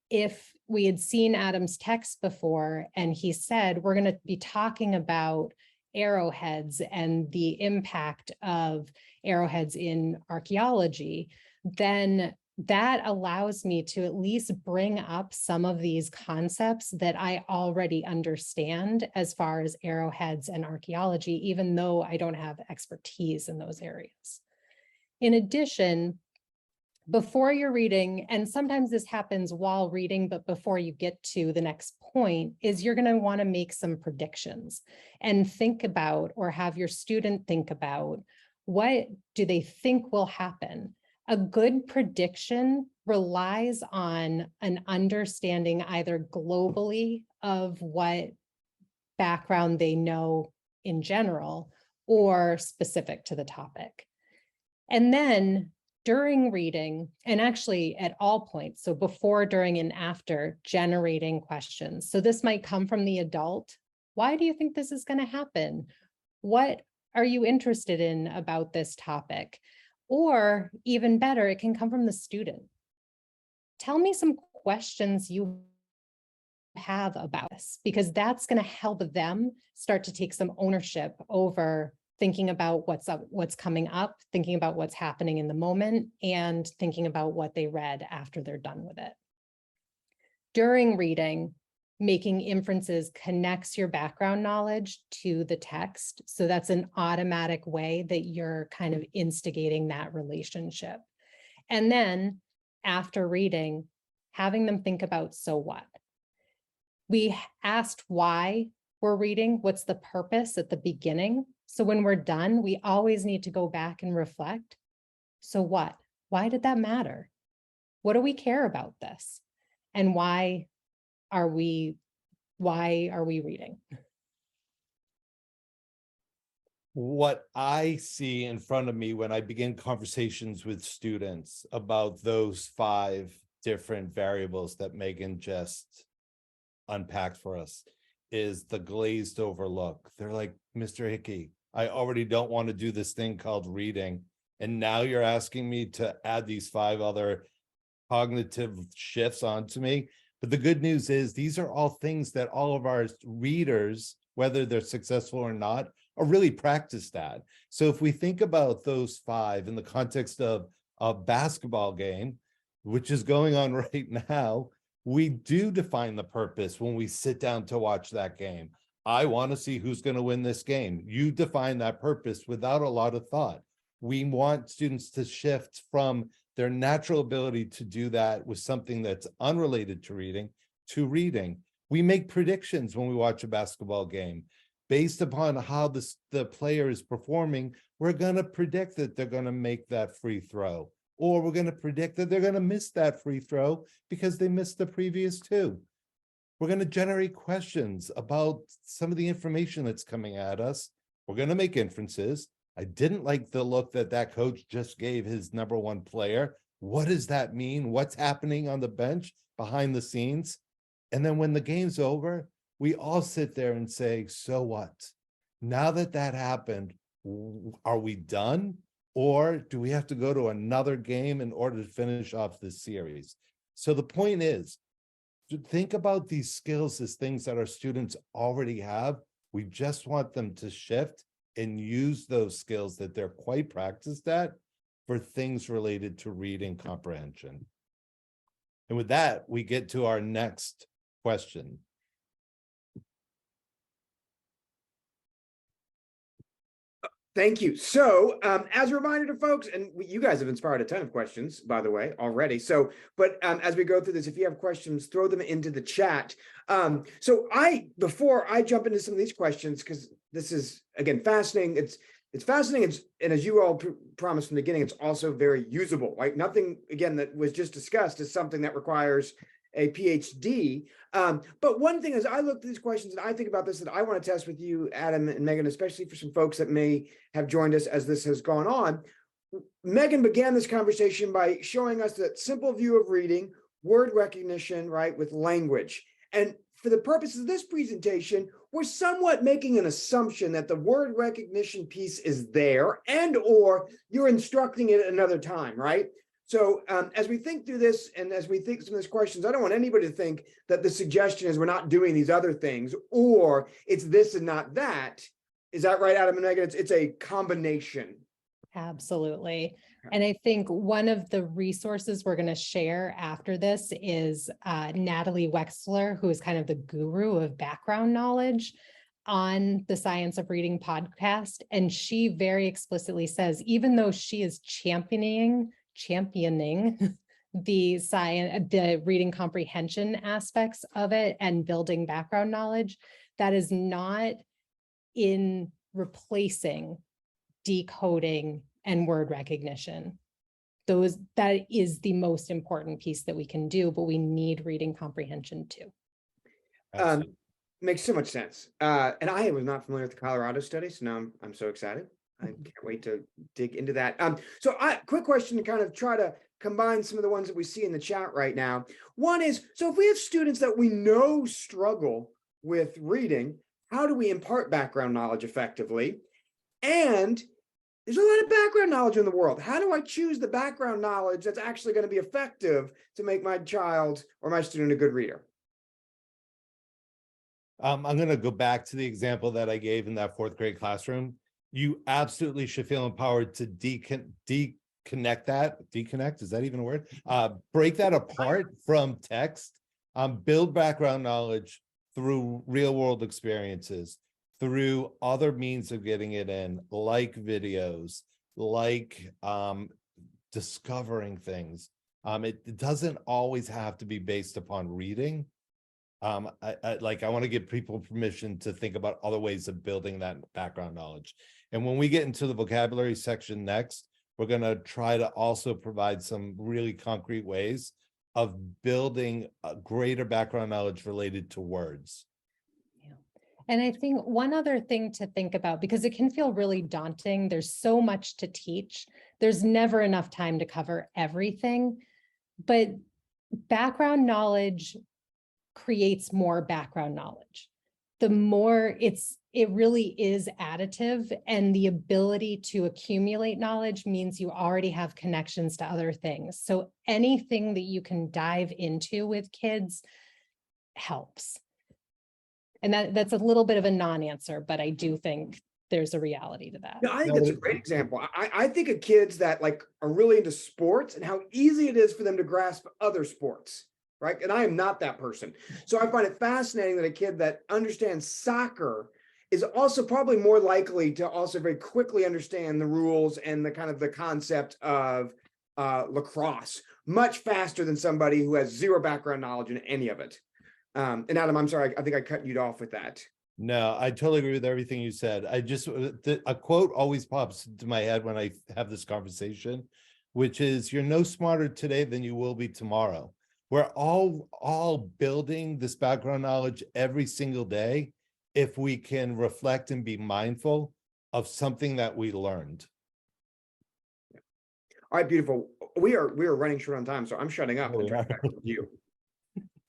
C: If we had seen Adam's text before, and he said, we're going to be talking about arrowheads and the impact of arrowheads in archaeology, then that allows me to at least bring up some of these concepts that I already understand as far as arrowheads and archaeology, even though I don't have expertise in those areas. In addition, before you're reading, and sometimes this happens while reading, but before you get to the next point, is you're going to want to make some predictions and think about, or have your student think about, What do they think will happen? A good prediction relies on an understanding either globally of what background they know in general or specific to the topic. And then during reading, and actually at all points, so before, during, and after, generating questions. So this might come from the adult. Why do you think this is going to happen? What are you interested in about this topic? Or even better, it can come from the student. Tell me some questions you have about this, because that's going to help them start to take some ownership over thinking about what's coming up, thinking about what's happening in the moment, and thinking about what they read after they're done with it. During reading, making inferences connects your background knowledge to the text. So that's an automatic way that you're kind of instigating that relationship. And then after reading, having them think about, so what? We asked why we're reading, what's the purpose at the beginning. So when we're done, we always need to go back and reflect. So what? Why did that matter? What do we care about this? And why are we reading?
B: What I see in front of me when I begin conversations with students about those 5 different variables that Megan just unpacked for us is the glazed over look. They're like, Mr. Hickey, I already don't want to do this thing called reading. And now you're asking me to add these 5 other cognitive shifts onto me. But the good news is these are all things that all of our readers, whether they're successful or not, are really practiced at. So if we think about those 5 in the context of a basketball game, which is going on right now, we do define the purpose when we sit down to watch that game. I want to see who's going to win this game. You define that purpose without a lot of thought. We want students to shift from their natural ability to do that with something that's unrelated to reading. We make predictions when we watch a basketball game. Based upon how the player is performing, we're going to predict that they're going to make that free throw. Or we're going to predict that they're going to miss that free throw because they missed the previous 2. We're going to generate questions about some of the information that's coming at us. We're going to make inferences. I didn't like the look that coach just gave his number 1 player. What does that mean? What's happening on the bench behind the scenes? And then when the game's over, we all sit there and say, so what? Now that happened, are we done? Or do we have to go to another game in order to finish off this series? So the point is, to think about these skills as things that our students already have. We just want them to shift and use those skills that they're quite practiced at for things related to reading comprehension. And with that, we get to our next question.
A: Thank you. So as a reminder to folks, and you guys have inspired a ton of questions, by the way, already. So, but as we go through this, if you have questions, throw them into the chat. So before I jump into some of these questions, because this is, again, fascinating. It's fascinating. And as you all promised from the beginning, it's also very usable, right? Nothing, again, that was just discussed is something that requires a PhD. But one thing as I look at these questions and I think about this that I want to test with you, Adam and Megan, especially for some folks that may have joined us as this has gone on. Megan began this conversation by showing us that simple view of reading, word recognition, right, with language. And for the purposes of this presentation, we're somewhat making an assumption that the word recognition piece is there and or you're instructing it another time, right? So as we think through this and as we think some of these questions, I don't want anybody to think that the suggestion is we're not doing these other things or it's this and not that. Is that right, Adam and Megan? It's a combination.
C: Absolutely. And I think one of the resources we're going to share after this is Natalie Wexler, who is kind of the guru of background knowledge on the Science of Reading podcast. And she very explicitly says, even though she is championing the reading comprehension aspects of it and building background knowledge, that is not in replacing decoding and word recognition. That is the most important piece that we can do, but we need reading comprehension too.
B: Absolutely.
A: Makes so much sense. And I was not familiar with the Colorado study, so now I'm so excited. I can't wait to dig into that. Quick question to kind of try to combine some of the ones that we see in the chat right now. One is, so if we have students that we know struggle with reading, how do we impart background knowledge effectively? And there's a lot of background knowledge in the world. How do I choose the background knowledge that's actually going to be effective to make my child or my student a good reader?
B: I'm going to go back to the example that I gave in that fourth grade classroom. You absolutely should feel empowered to deconnect that. Deconnect, is that even a word? Break that apart from text. Build background knowledge through real world experiences, through other means of getting it in, like videos, like discovering things. It doesn't always have to be based upon reading. I want to give people permission to think about other ways of building that background knowledge. And when we get into the vocabulary section next, we're going to try to also provide some really concrete ways of building a greater background knowledge related to words.
C: Yeah. And I think one other thing to think about, because it can feel really daunting, there's so much to teach. There's never enough time to cover everything, but background knowledge creates more background knowledge. The more it really is additive, and the ability to accumulate knowledge means you already have connections to other things. So anything that you can dive into with kids helps. And that's a little bit of a non-answer, but I do think there's a reality to that.
A: No, I think that's a great example. I think of kids that are really into sports and how easy it is for them to grasp other sports. Right. And I am not that person. So I find it fascinating that a kid that understands soccer is also probably more likely to also very quickly understand the rules and the kind of the concept of lacrosse much faster than somebody who has zero background knowledge in any of it. And Adam, I'm sorry, I think I cut you off with that.
B: No, I totally agree with everything you said. A quote always pops into my head when I have this conversation, which is, "You're no smarter today than you will be tomorrow." We're all building this background knowledge every single day if we can reflect and be mindful of something that we learned.
A: All right, beautiful. We are running short on time, so I'm shutting up and turning back to you.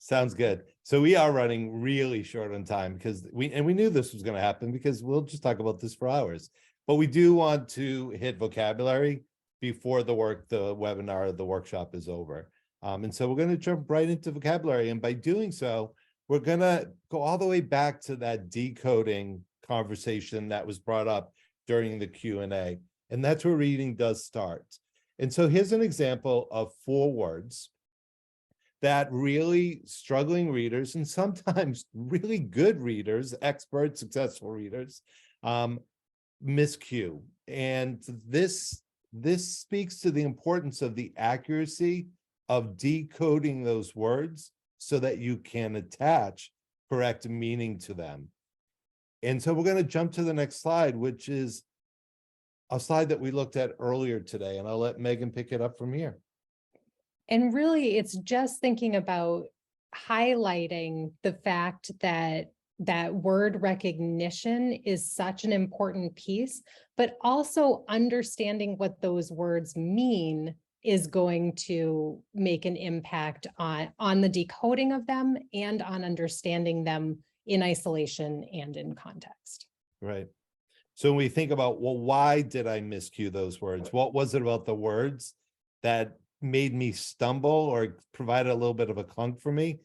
B: Sounds good. So we are running really short on time because we knew this was going to happen, because we'll just talk about this for hours. But we do want to hit vocabulary before the webinar, the workshop is over. And so we're going to jump right into vocabulary. And by doing so, we're going to go all the way back to that decoding conversation that was brought up during the Q&A. And that's where reading does start. And so here's an example of 4 words that really struggling readers, and sometimes really good readers, expert, successful readers, miscue. And this speaks to the importance of the accuracy of decoding those words so that you can attach correct meaning to them. And so we're going to jump to the next slide, which is a slide that we looked at earlier today, and I'll let Megan pick it up from here.
C: And really, it's just thinking about highlighting the fact that word recognition is such an important piece, but also understanding what those words mean is going to make an impact on the decoding of them and on understanding them in isolation and in context.
B: Right. So when we think about, well, why did I miscue those words? What was it about the words that made me stumble or provided a little bit of a clunk for me?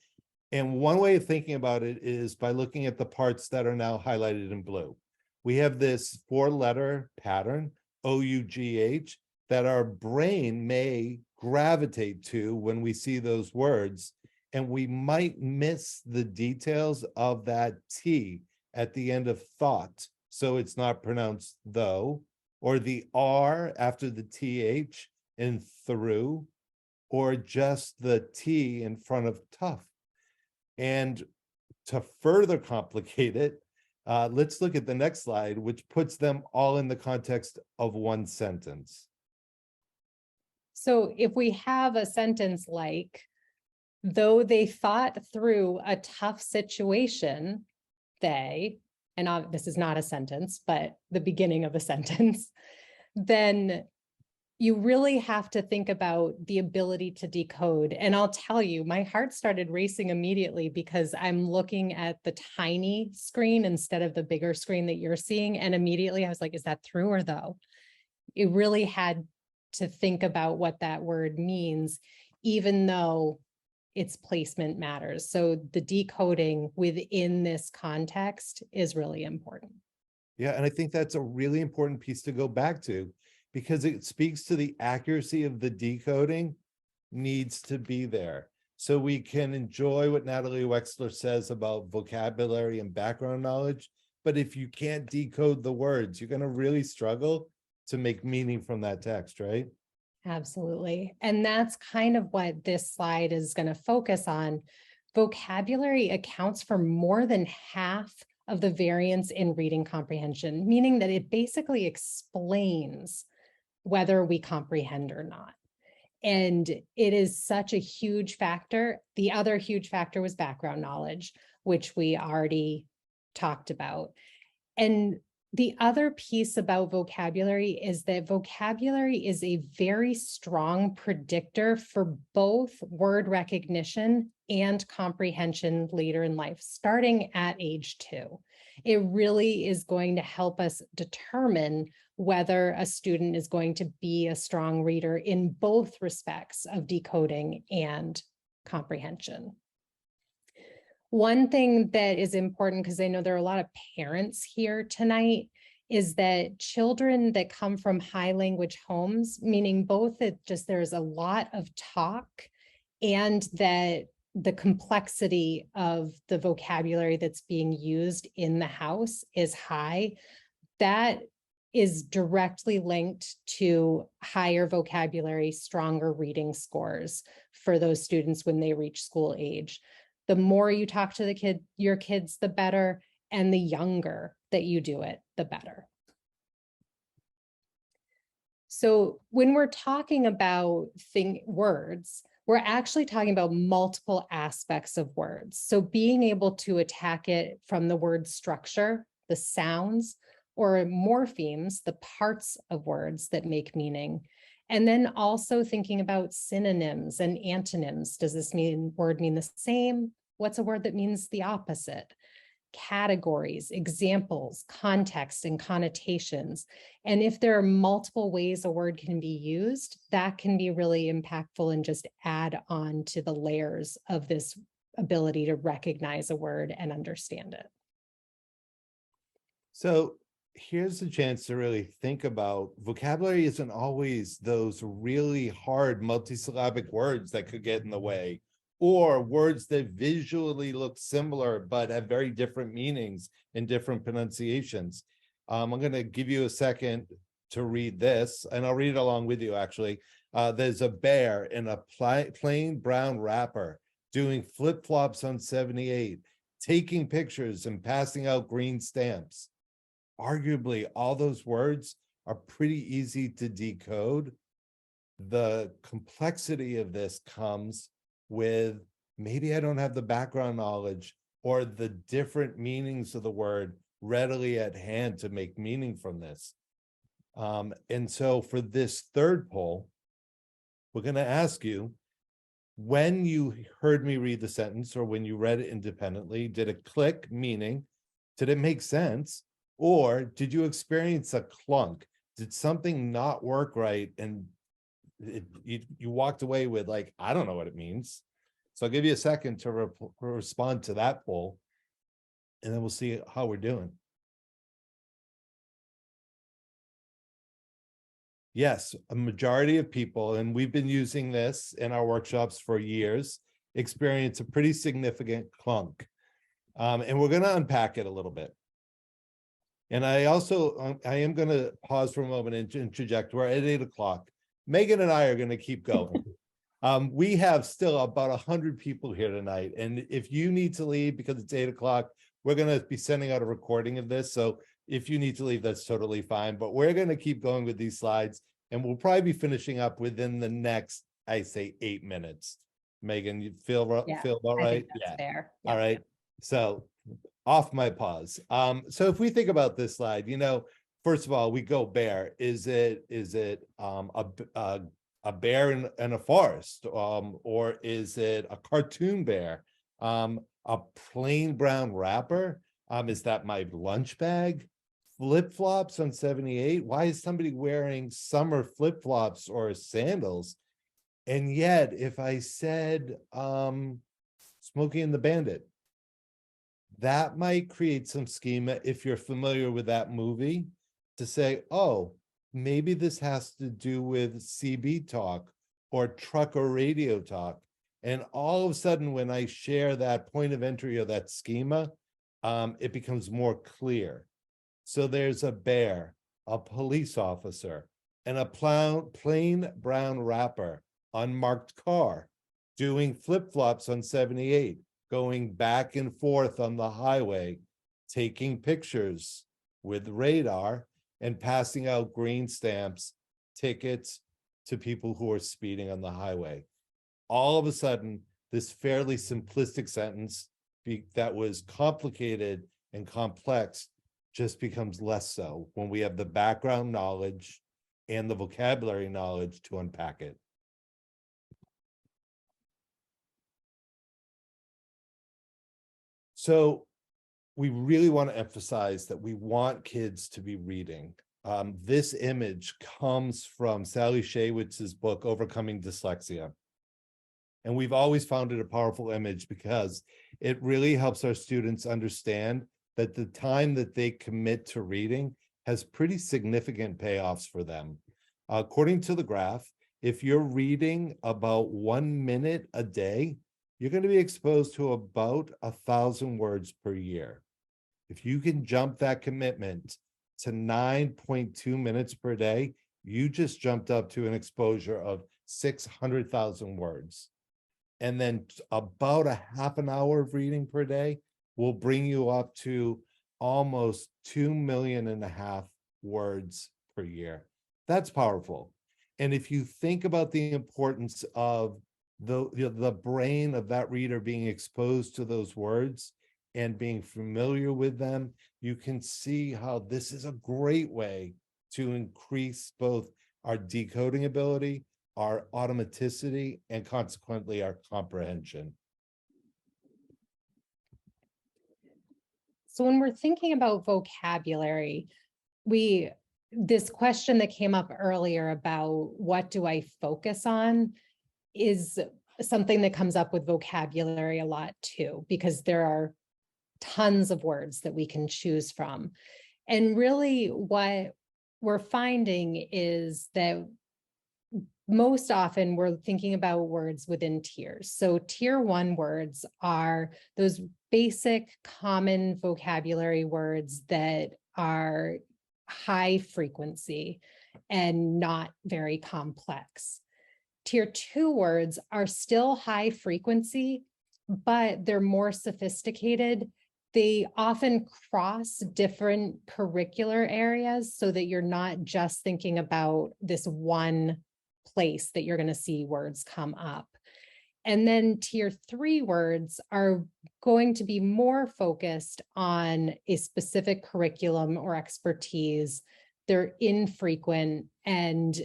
B: And one way of thinking about it is by looking at the parts that are now highlighted in blue. We have this 4-letter pattern, O-U-G-H, that our brain may gravitate to when we see those words, and we might miss the details of that T at the end of thought. So it's not pronounced though, or the R after the TH in through, or just the T in front of tough. And to further complicate it, Let's look at the next slide, which puts them all in the context of one sentence.
C: So if we have a sentence like, though they thought through a tough situation, this is not a sentence, but the beginning of a sentence, then you really have to think about the ability to decode. And I'll tell you, my heart started racing immediately because I'm looking at the tiny screen instead of the bigger screen that you're seeing. And immediately I was like, is that through or though? It really had to think about what that word means, even though its placement matters. So the decoding within this context is really important.
B: Yeah, and I think that's a really important piece to go back to, because it speaks to the accuracy of the decoding needs to be there. So we can enjoy what Natalie Wexler says about vocabulary and background knowledge, but if you can't decode the words, you're going to really struggle to make meaning from that text, right?
C: Absolutely. And that's kind of what this slide is going to focus on. Vocabulary accounts for more than half of the variance in reading comprehension, meaning that it basically explains whether we comprehend or not. And it is such a huge factor. The other huge factor was background knowledge, which we already talked about. And the other piece about vocabulary is that vocabulary is a very strong predictor for both word recognition and comprehension later in life, starting at age 2. It really is going to help us determine whether a student is going to be a strong reader in both respects of decoding and comprehension. One thing that is important, because I know there are a lot of parents here tonight, is that children that come from high language homes, meaning both that just there's a lot of talk and that the complexity of the vocabulary that's being used in the house is high, that is directly linked to higher vocabulary, stronger reading scores for those students when they reach school age. The more you talk to your kids, the better, and the younger that you do it, the better. So when we're talking about words, we're actually talking about multiple aspects of words. So being able to attack it from the word structure, the sounds, or morphemes, the parts of words that make meaning. And then also thinking about synonyms and antonyms. Does this word mean the same? What's a word that means the opposite? Categories, examples, context, and connotations. And if there are multiple ways a word can be used, that can be really impactful and just add on to the layers of this ability to recognize a word and understand it.
B: So here's a chance to really think about vocabulary. Isn't always those really hard multisyllabic words that could get in the way, or words that visually look similar but have very different meanings and different pronunciations. I'm going to give you a second to read this, and I'll read it along with you, actually. There's a bear in a plain brown wrapper doing flip-flops on 78, taking pictures and passing out green stamps. Arguably, all those words are pretty easy to decode. The complexity of this comes with maybe I don't have the background knowledge or the different meanings of the word readily at hand to make meaning from this. And so for this third poll, we're going to ask you, when you heard me read the sentence or when you read it independently, did it click, meaning, did it make sense? Or did you experience a clunk? Did something not work right? And you walked away with like, I don't know what it means. So I'll give you a second to respond to that poll, and then we'll see how we're doing. Yes, a majority of people, and we've been using this in our workshops for years, experience a pretty significant clunk. And we're going to unpack it a little bit. And I am going to pause for a moment and interject. We're at 8 o'clock. Megan and I are going to keep going. We have still about 100 people here tonight. And if you need to leave because it's 8 o'clock, we're going to be sending out a recording of this. So if you need to leave, that's totally fine. But we're going to keep going with these slides, and we'll probably be finishing up within the next, I say, 8 minutes. Megan, you feel about
C: I
B: right?
C: think that's fair.
B: All right. So off my pause. So if we think about this slide, first of all, we go bear. Is it a bear in a forest? Or is it a cartoon bear? A plain brown wrapper? Is that my lunch bag? Flip-flops on 78? Why is somebody wearing summer flip-flops or sandals? And yet, if I said Smokey and the Bandit, that might create some schema if you're familiar with that movie to say, oh, maybe this has to do with CB talk or trucker radio talk. And all of a sudden, when I share that point of entry or that schema, it becomes more clear. So there's a bear, a police officer, and a plain brown wrapper, unmarked car, doing flip-flops on 78, going back and forth on the highway, taking pictures with radar and passing out green stamps, tickets to people who are speeding on the highway. All of a sudden, this fairly simplistic sentence that was complicated and complex just becomes less so when we have the background knowledge and the vocabulary knowledge to unpack it. So we really want to emphasize that we want kids to be reading. This image comes from Sally Shaywitz's book, Overcoming Dyslexia. And we've always found it a powerful image because it really helps our students understand that the time that they commit to reading has pretty significant payoffs for them. According to the graph, if you're reading about 1 minute a day, you're going to be exposed to about 1,000 words per year. If you can jump that commitment to 9.2 minutes per day, you just jumped up to an exposure of 600,000 words. And then about a half an hour of reading per day will bring you up to almost 2.5 million words per year. That's powerful. And if you think about the importance of the brain of that reader being exposed to those words and being familiar with them, you can see how this is a great way to increase both our decoding ability, our automaticity, and consequently our comprehension.
C: So when we're thinking about vocabulary, this question that came up earlier about what do I focus on is something that comes up with vocabulary a lot too, because there are tons of words that we can choose from. And really what we're finding is that most often we're thinking about words within tiers. So tier 1 words are those basic common vocabulary words that are high frequency and not very complex. Tier 2 words are still high frequency, but they're more sophisticated. They often cross different curricular areas so that you're not just thinking about this one place that you're going to see words come up. And then tier 3 words are going to be more focused on a specific curriculum or expertise. They're infrequent, and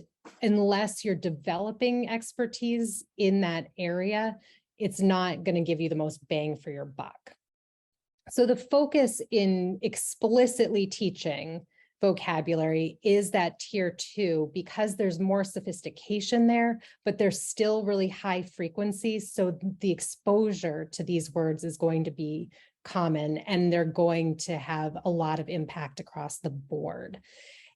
C: unless you're developing expertise in that area, it's not going to give you the most bang for your buck. So the focus in explicitly teaching vocabulary is that tier 2, because there's more sophistication there, but there's still really high frequency. So the exposure to these words is going to be common, and they're going to have a lot of impact across the board.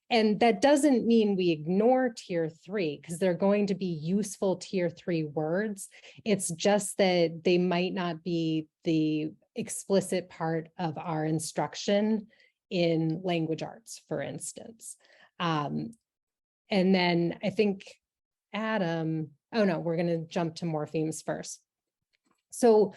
C: And that doesn't mean we ignore tier 3, because they're going to be useful tier 3 words. It's just that they might not be the explicit part of our instruction in language arts, for instance. And then I think Adam, oh no, we're going to jump to morphemes first. So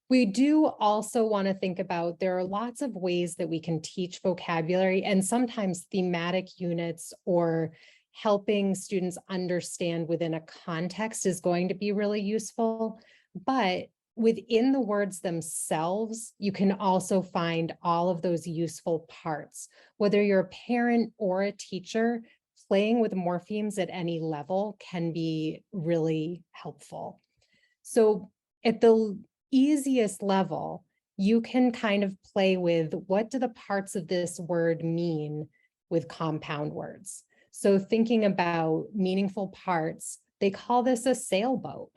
C: We do also want to think about, there are lots of ways that we can teach vocabulary, and sometimes thematic units or helping students understand within a context is going to be really useful. But within the words themselves, you can also find all of those useful parts. Whether you're a parent or a teacher, playing with morphemes at any level can be really helpful. So at the easiest level, you can kind of play with, what do the parts of this word mean with compound words? So thinking about meaningful parts, they call this a sailboat.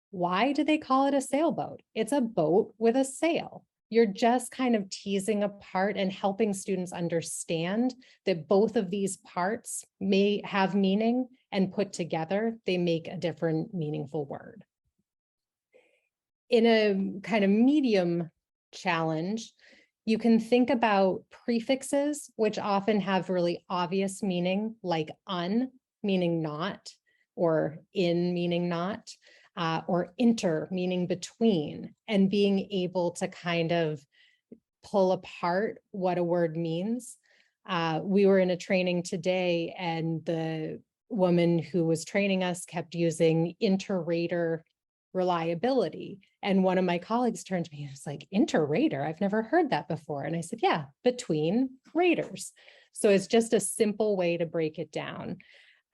C: Why do they call it a sailboat? It's a boat with a sail. You're just kind of teasing apart and helping students understand that both of these parts may have meaning, and put together, they make a different meaningful word. In a kind of medium challenge, you can think about prefixes, which often have really obvious meaning, like un, meaning not, or in, meaning not, or inter, meaning between, and being able to kind of pull apart what a word means. We were in a training today, and the woman who was training us kept using inter-rater reliability. And one of my colleagues turned to me and was like, inter-rater? I've never heard that before. And I said, yeah, between raters. So it's just a simple way to break it down.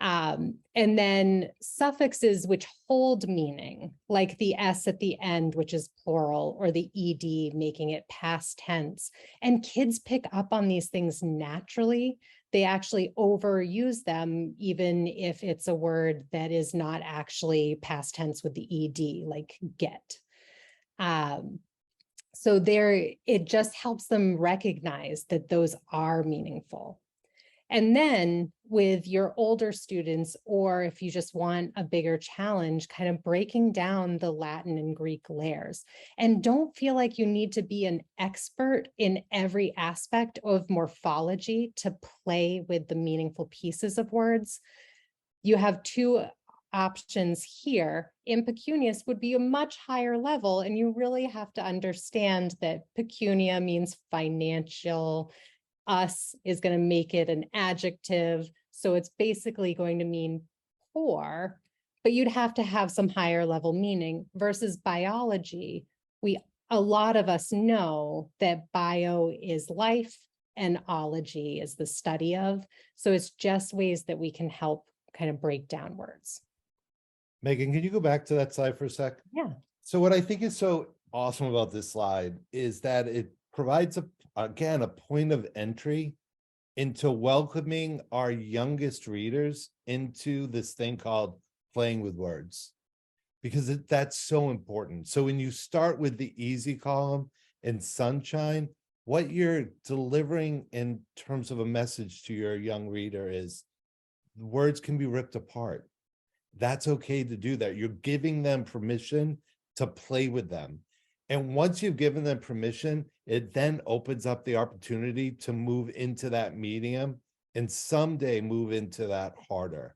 C: And then suffixes which hold meaning, like the S at the end, which is plural, or the ED, making it past tense. And kids pick up on these things naturally. They actually overuse them, even if it's a word that is not actually past tense with the ED, like get. So there, it just helps them recognize that those are meaningful. And then with your older students, or if you just want a bigger challenge, kind of breaking down the Latin and Greek layers. And don't feel like you need to be an expert in every aspect of morphology to play with the meaningful pieces of words. You have two options here. Impecunious would be a much higher level, and you really have to understand that pecunia means financial. Us is going to make it an adjective. So it's basically going to mean poor, but you'd have to have some higher level meaning. Versus biology, a lot of us know that bio is life and ology is the study of. So it's just ways that we can help kind of break down words.
B: Megan, can you go back to that slide for a sec?
C: Yeah.
B: So what I think is so awesome about this slide is that it provides again a point of entry into welcoming our youngest readers into this thing called playing with words, because that's so important. So when you start with the easy column and sunshine, what you're delivering in terms of a message to your young reader is words can be ripped apart. That's okay to do that. You're giving them permission to play with them. And once you've given them permission, it then opens up the opportunity to move into that medium and someday move into that harder.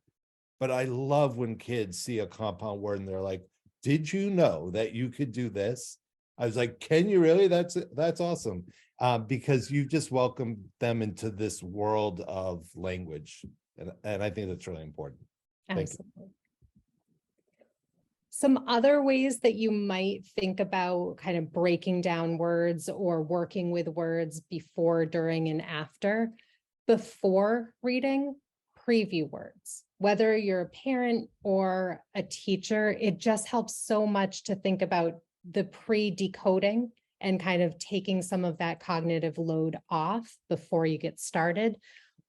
B: But I love when kids see a compound word and they're like, did you know that you could do this? I was like, can you really? That's awesome. Because you just welcomed them into this world of language. And I think that's really important.
C: Absolutely. Some other ways that you might think about kind of breaking down words or working with words before, during, and after. Before reading, preview words. Whether you're a parent or a teacher, it just helps so much to think about the pre-decoding and kind of taking some of that cognitive load off before you get started.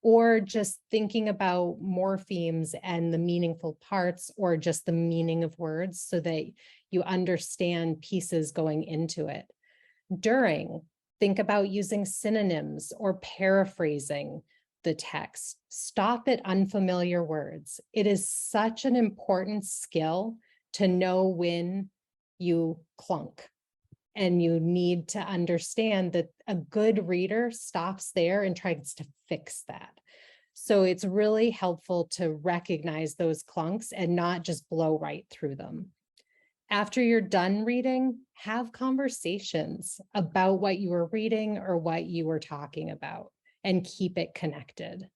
C: Or just thinking about morphemes and the meaningful parts, or just the meaning of words, so that you understand pieces going into it. During, think about using synonyms or paraphrasing the text. Stop at unfamiliar words. It is such an important skill to know when you clunk. And you need to understand that a good reader stops there and tries to fix that. So it's really helpful to recognize those clunks and not just blow right through them. After you're done reading, have conversations about what you were reading or what you were talking about and keep it connected.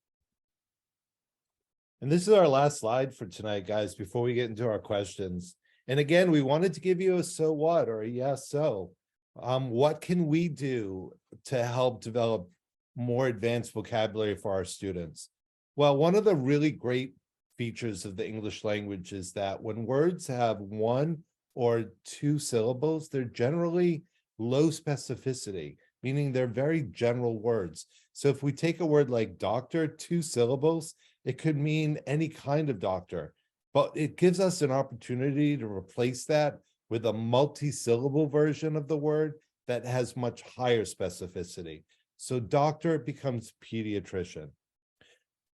B: And this is our last slide for tonight, guys, before we get into our questions. And again, we wanted to give you a so what or a yes, so. What can we do to help develop more advanced vocabulary for our students? Well, one of the really great features of the English language is that when words have one or two syllables, they're generally low specificity, meaning they're very general words. So if we take a word like doctor, 2 syllables, it could mean any kind of doctor, but it gives us an opportunity to replace that with a multi-syllable version of the word that has much higher specificity. So doctor becomes pediatrician.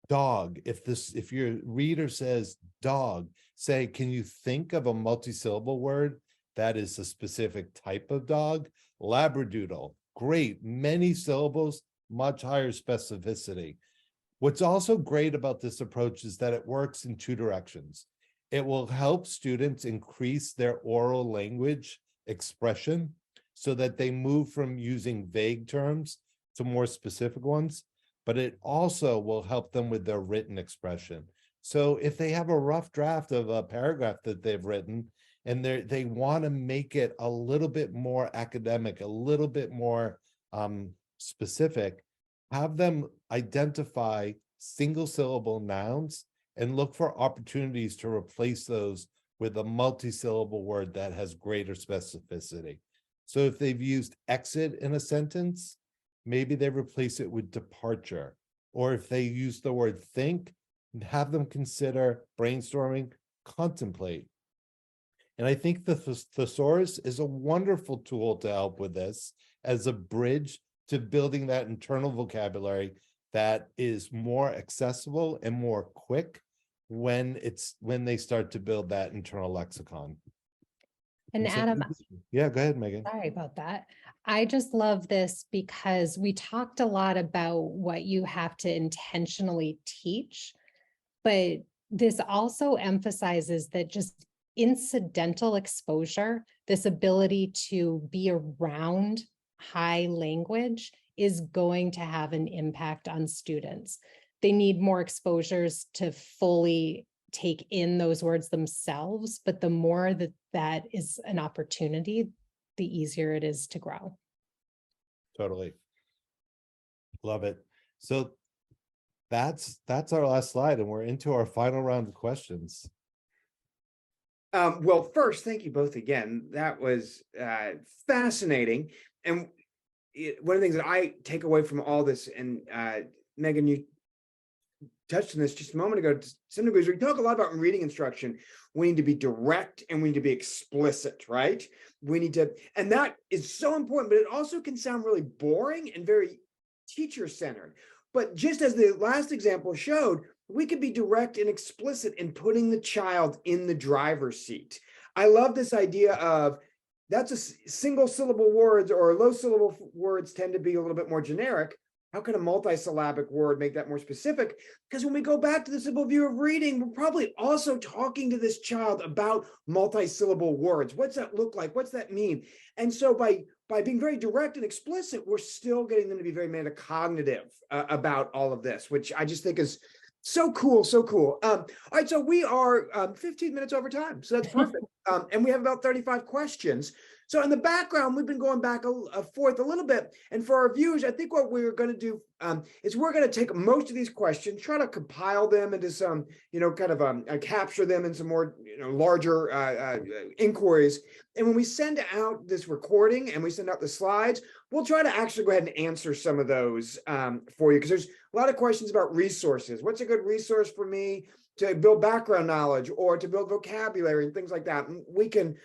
B: Dog, if your reader says dog, say, can you think of a multi-syllable word that is a specific type of dog? Labradoodle, great, many syllables, much higher specificity. What's also great about this approach is that it works in 2 directions. It will help students increase their oral language expression so that they move from using vague terms to more specific ones, but it also will help them with their written expression. So if they have a rough draft of a paragraph that they've written and they want to make it a little bit more academic, a little bit more specific, have them identify single syllable nouns and look for opportunities to replace those with a multi-syllable word that has greater specificity. So if they've used exit in a sentence, maybe they replace it with departure. Or if they use the word think, have them consider brainstorming, contemplate. And I think the thesaurus is a wonderful tool to help with this as a bridge to building that internal vocabulary that is more accessible and more quick when they start to build that internal lexicon.
C: And
B: so,
C: Adam,
B: yeah, go ahead, Megan.
C: sorry about that. I just love this because we talked a lot about what you have to intentionally teach, but this also emphasizes that just incidental exposure, this ability to be around high language, is going to have an impact on students. They need more exposures to fully take in those words themselves, but the more that is an opportunity, the easier it is to grow.
B: Totally. Love it. So that's our last slide, and we're into our final round of questions.
A: Well, first, thank you both again. That was fascinating. And one of the things that I take away from all this, and Megan, you touched on this just a moment ago, to some degrees, we talk a lot about reading instruction. We need to be direct and we need to be explicit, right? We need to, and that is so important, but it also can sound really boring and very teacher-centered. But just as the last example showed, we could be direct and explicit in putting the child in the driver's seat. I love this idea of that's a single syllable words, or low syllable words tend to be a little bit more generic. How can a multisyllabic word make that more specific? Because when we go back to the simple view of reading, we're probably also talking to this child about multisyllable words. What's that look like? What's that mean? And so by being very direct and explicit, we're still getting them to be very metacognitive about all of this, which I just think is so cool, so cool. All right, so we are 15 minutes over time, so that's perfect. And we have about 35 questions. So in the background, we've been going back forth a little bit. And for our viewers, I think what we're going to do is we're going to take most of these questions, try to compile them into some, kind of capture them in some more, larger inquiries. And when we send out this recording and we send out the slides, we'll try to actually go ahead and answer some of those for you, because there's a lot of questions about resources. What's a good resource for me to build background knowledge or to build vocabulary and things like that? And we can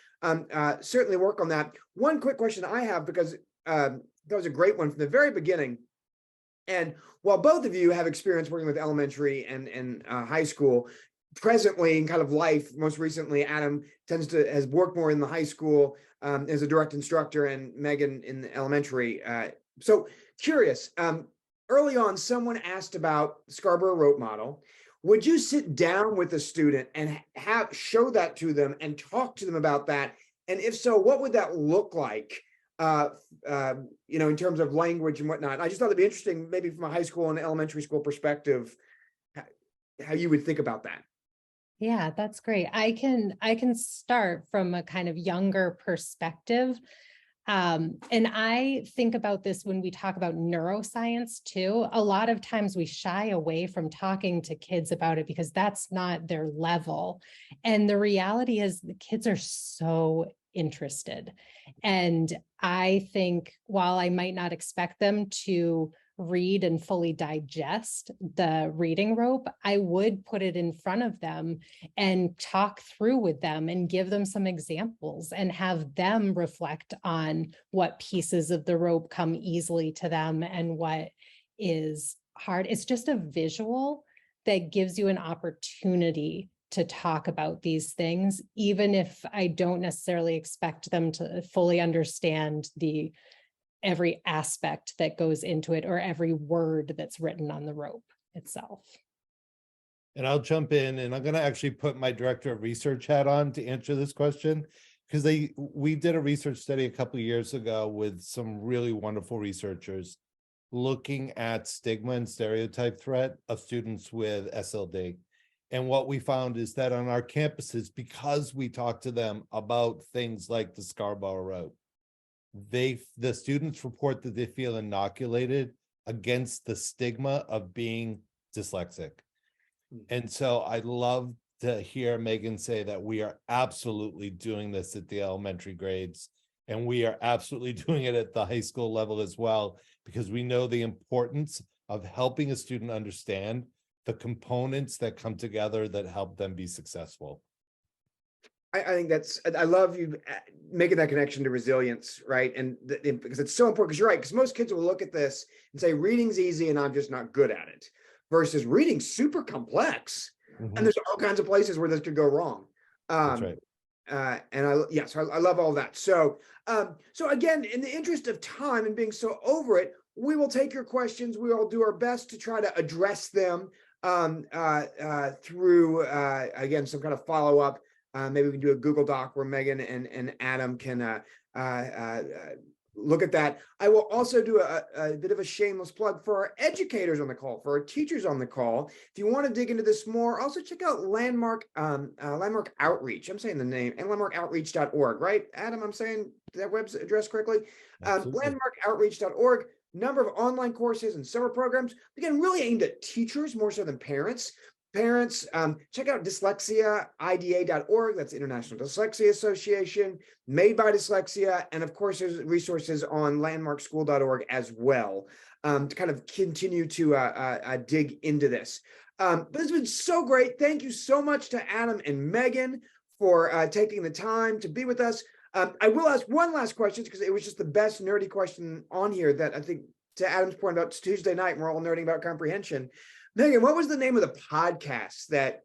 A: certainly work on that. One quick question I have, because that was a great one from the very beginning. And while both of you have experience working with elementary and high school, presently in kind of life, most recently, Adam has worked more in the high school as a direct instructor, and Megan in the elementary. So curious, early on, someone asked about Scarborough Rote model. Would you sit down with a student and show that to them and talk to them about that? And if so, what would that look like? In terms of language and whatnot. I just thought it'd be interesting, maybe from a high school and elementary school perspective, how you would think about that.
C: Yeah, that's great. I can start from a kind of younger perspective. And I think about this when we talk about neuroscience too. A lot of times we shy away from talking to kids about it because that's not their level. And the reality is the kids are so interested. And I think while I might not expect them to read and fully digest the reading rope, I would put it in front of them and talk through with them and give them some examples and have them reflect on what pieces of the rope come easily to them and what is hard. It's just a visual that gives you an opportunity to talk about these things, even if I don't necessarily expect them to fully understand every aspect that goes into it or every word that's written on the rope itself.
B: And I'll jump in, and I'm going to actually put my director of research hat on to answer this question, because we did a research study a couple of years ago with some really wonderful researchers looking at stigma and stereotype threat of students with SLD. And what we found is that on our campuses, because we talk to them about things like the Scarborough Road, the students report that they feel inoculated against the stigma of being dyslexic. And so I love to hear Megan say that we are absolutely doing this at the elementary grades, and we are absolutely doing it at the high school level as well, because we know the importance of helping a student understand the components that come together that help them be successful.
A: I think I love you making that connection to resilience, right? And because it's so important, because you're right, because most kids will look at this and say, reading's easy and I'm just not good at it, versus reading's super complex.
B: Mm-hmm.
A: And there's all kinds of places where this could go wrong.
B: That's right.
A: So I love all that. So again, in the interest of time and being so over it, we will take your questions. We will do our best to try to address them through, again, some kind of follow-up. Maybe we can do a Google Doc where Megan and Adam can look at that. I will also do a bit of a shameless plug for our educators on the call, for our teachers on the call. If you want to dig into this more, also check out Landmark Outreach. I'm saying the name, and landmarkoutreach.org, right? Adam, I'm saying that web address correctly? Landmarkoutreach.org. Number of online courses and summer programs, again, really aimed at teachers more so than parents. Check out dyslexiaida.org. That's the International Dyslexia Association, Made by Dyslexia. And of course, there's resources on landmarkschool.org as well to kind of continue to dig into this. But it's been so great. Thank you so much to Adam and Megan for taking the time to be with us. I will ask one last question because it was just the best nerdy question on here that I think, to Adam's point about it's Tuesday night and we're all nerding about comprehension. Megan, what was the name of the podcast that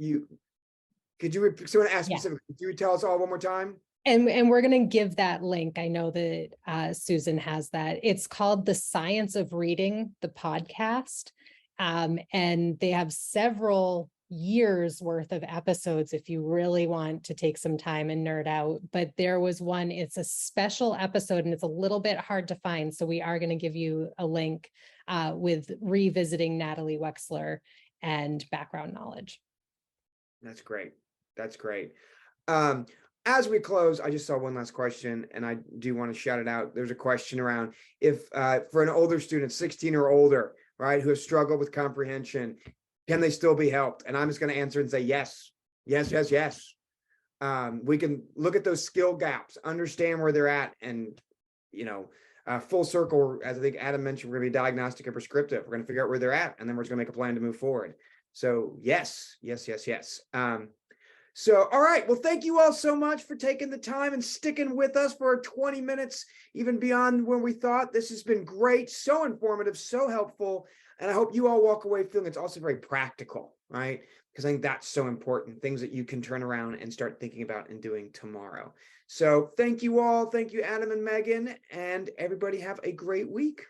A: someone asked specifically, could you tell us all one more time?
C: And we're going to give that link. I know that Susan has that. It's called The Science of Reading, the podcast. And they have several years worth of episodes if you really want to take some time and nerd out. But there was one, it's a special episode and it's a little bit hard to find. So we are going to give you a link with revisiting Natalie Wexler and background knowledge. That's great.
A: That's great. As we close, I just saw one last question and I do want to shout it out. There's a question around if for an older student, 16 or older, right, who has struggled with comprehension, can they still be helped? And I'm just going to answer and say yes, yes, yes, yes. We can look at those skill gaps, understand where they're at, and, full circle, as I think Adam mentioned, we're going to be diagnostic and prescriptive. We're going to figure out where they're at, and then we're just going to make a plan to move forward. So yes, yes, yes, yes. So, all right. Well, thank you all so much for taking the time and sticking with us for 20 minutes, even beyond when we thought. This has been great, so informative, so helpful. And I hope you all walk away feeling it's also very practical, right? Because I think that's so important, things that you can turn around and start thinking about and doing tomorrow. So thank you all. Thank you, Adam and Megan, and everybody have a great week.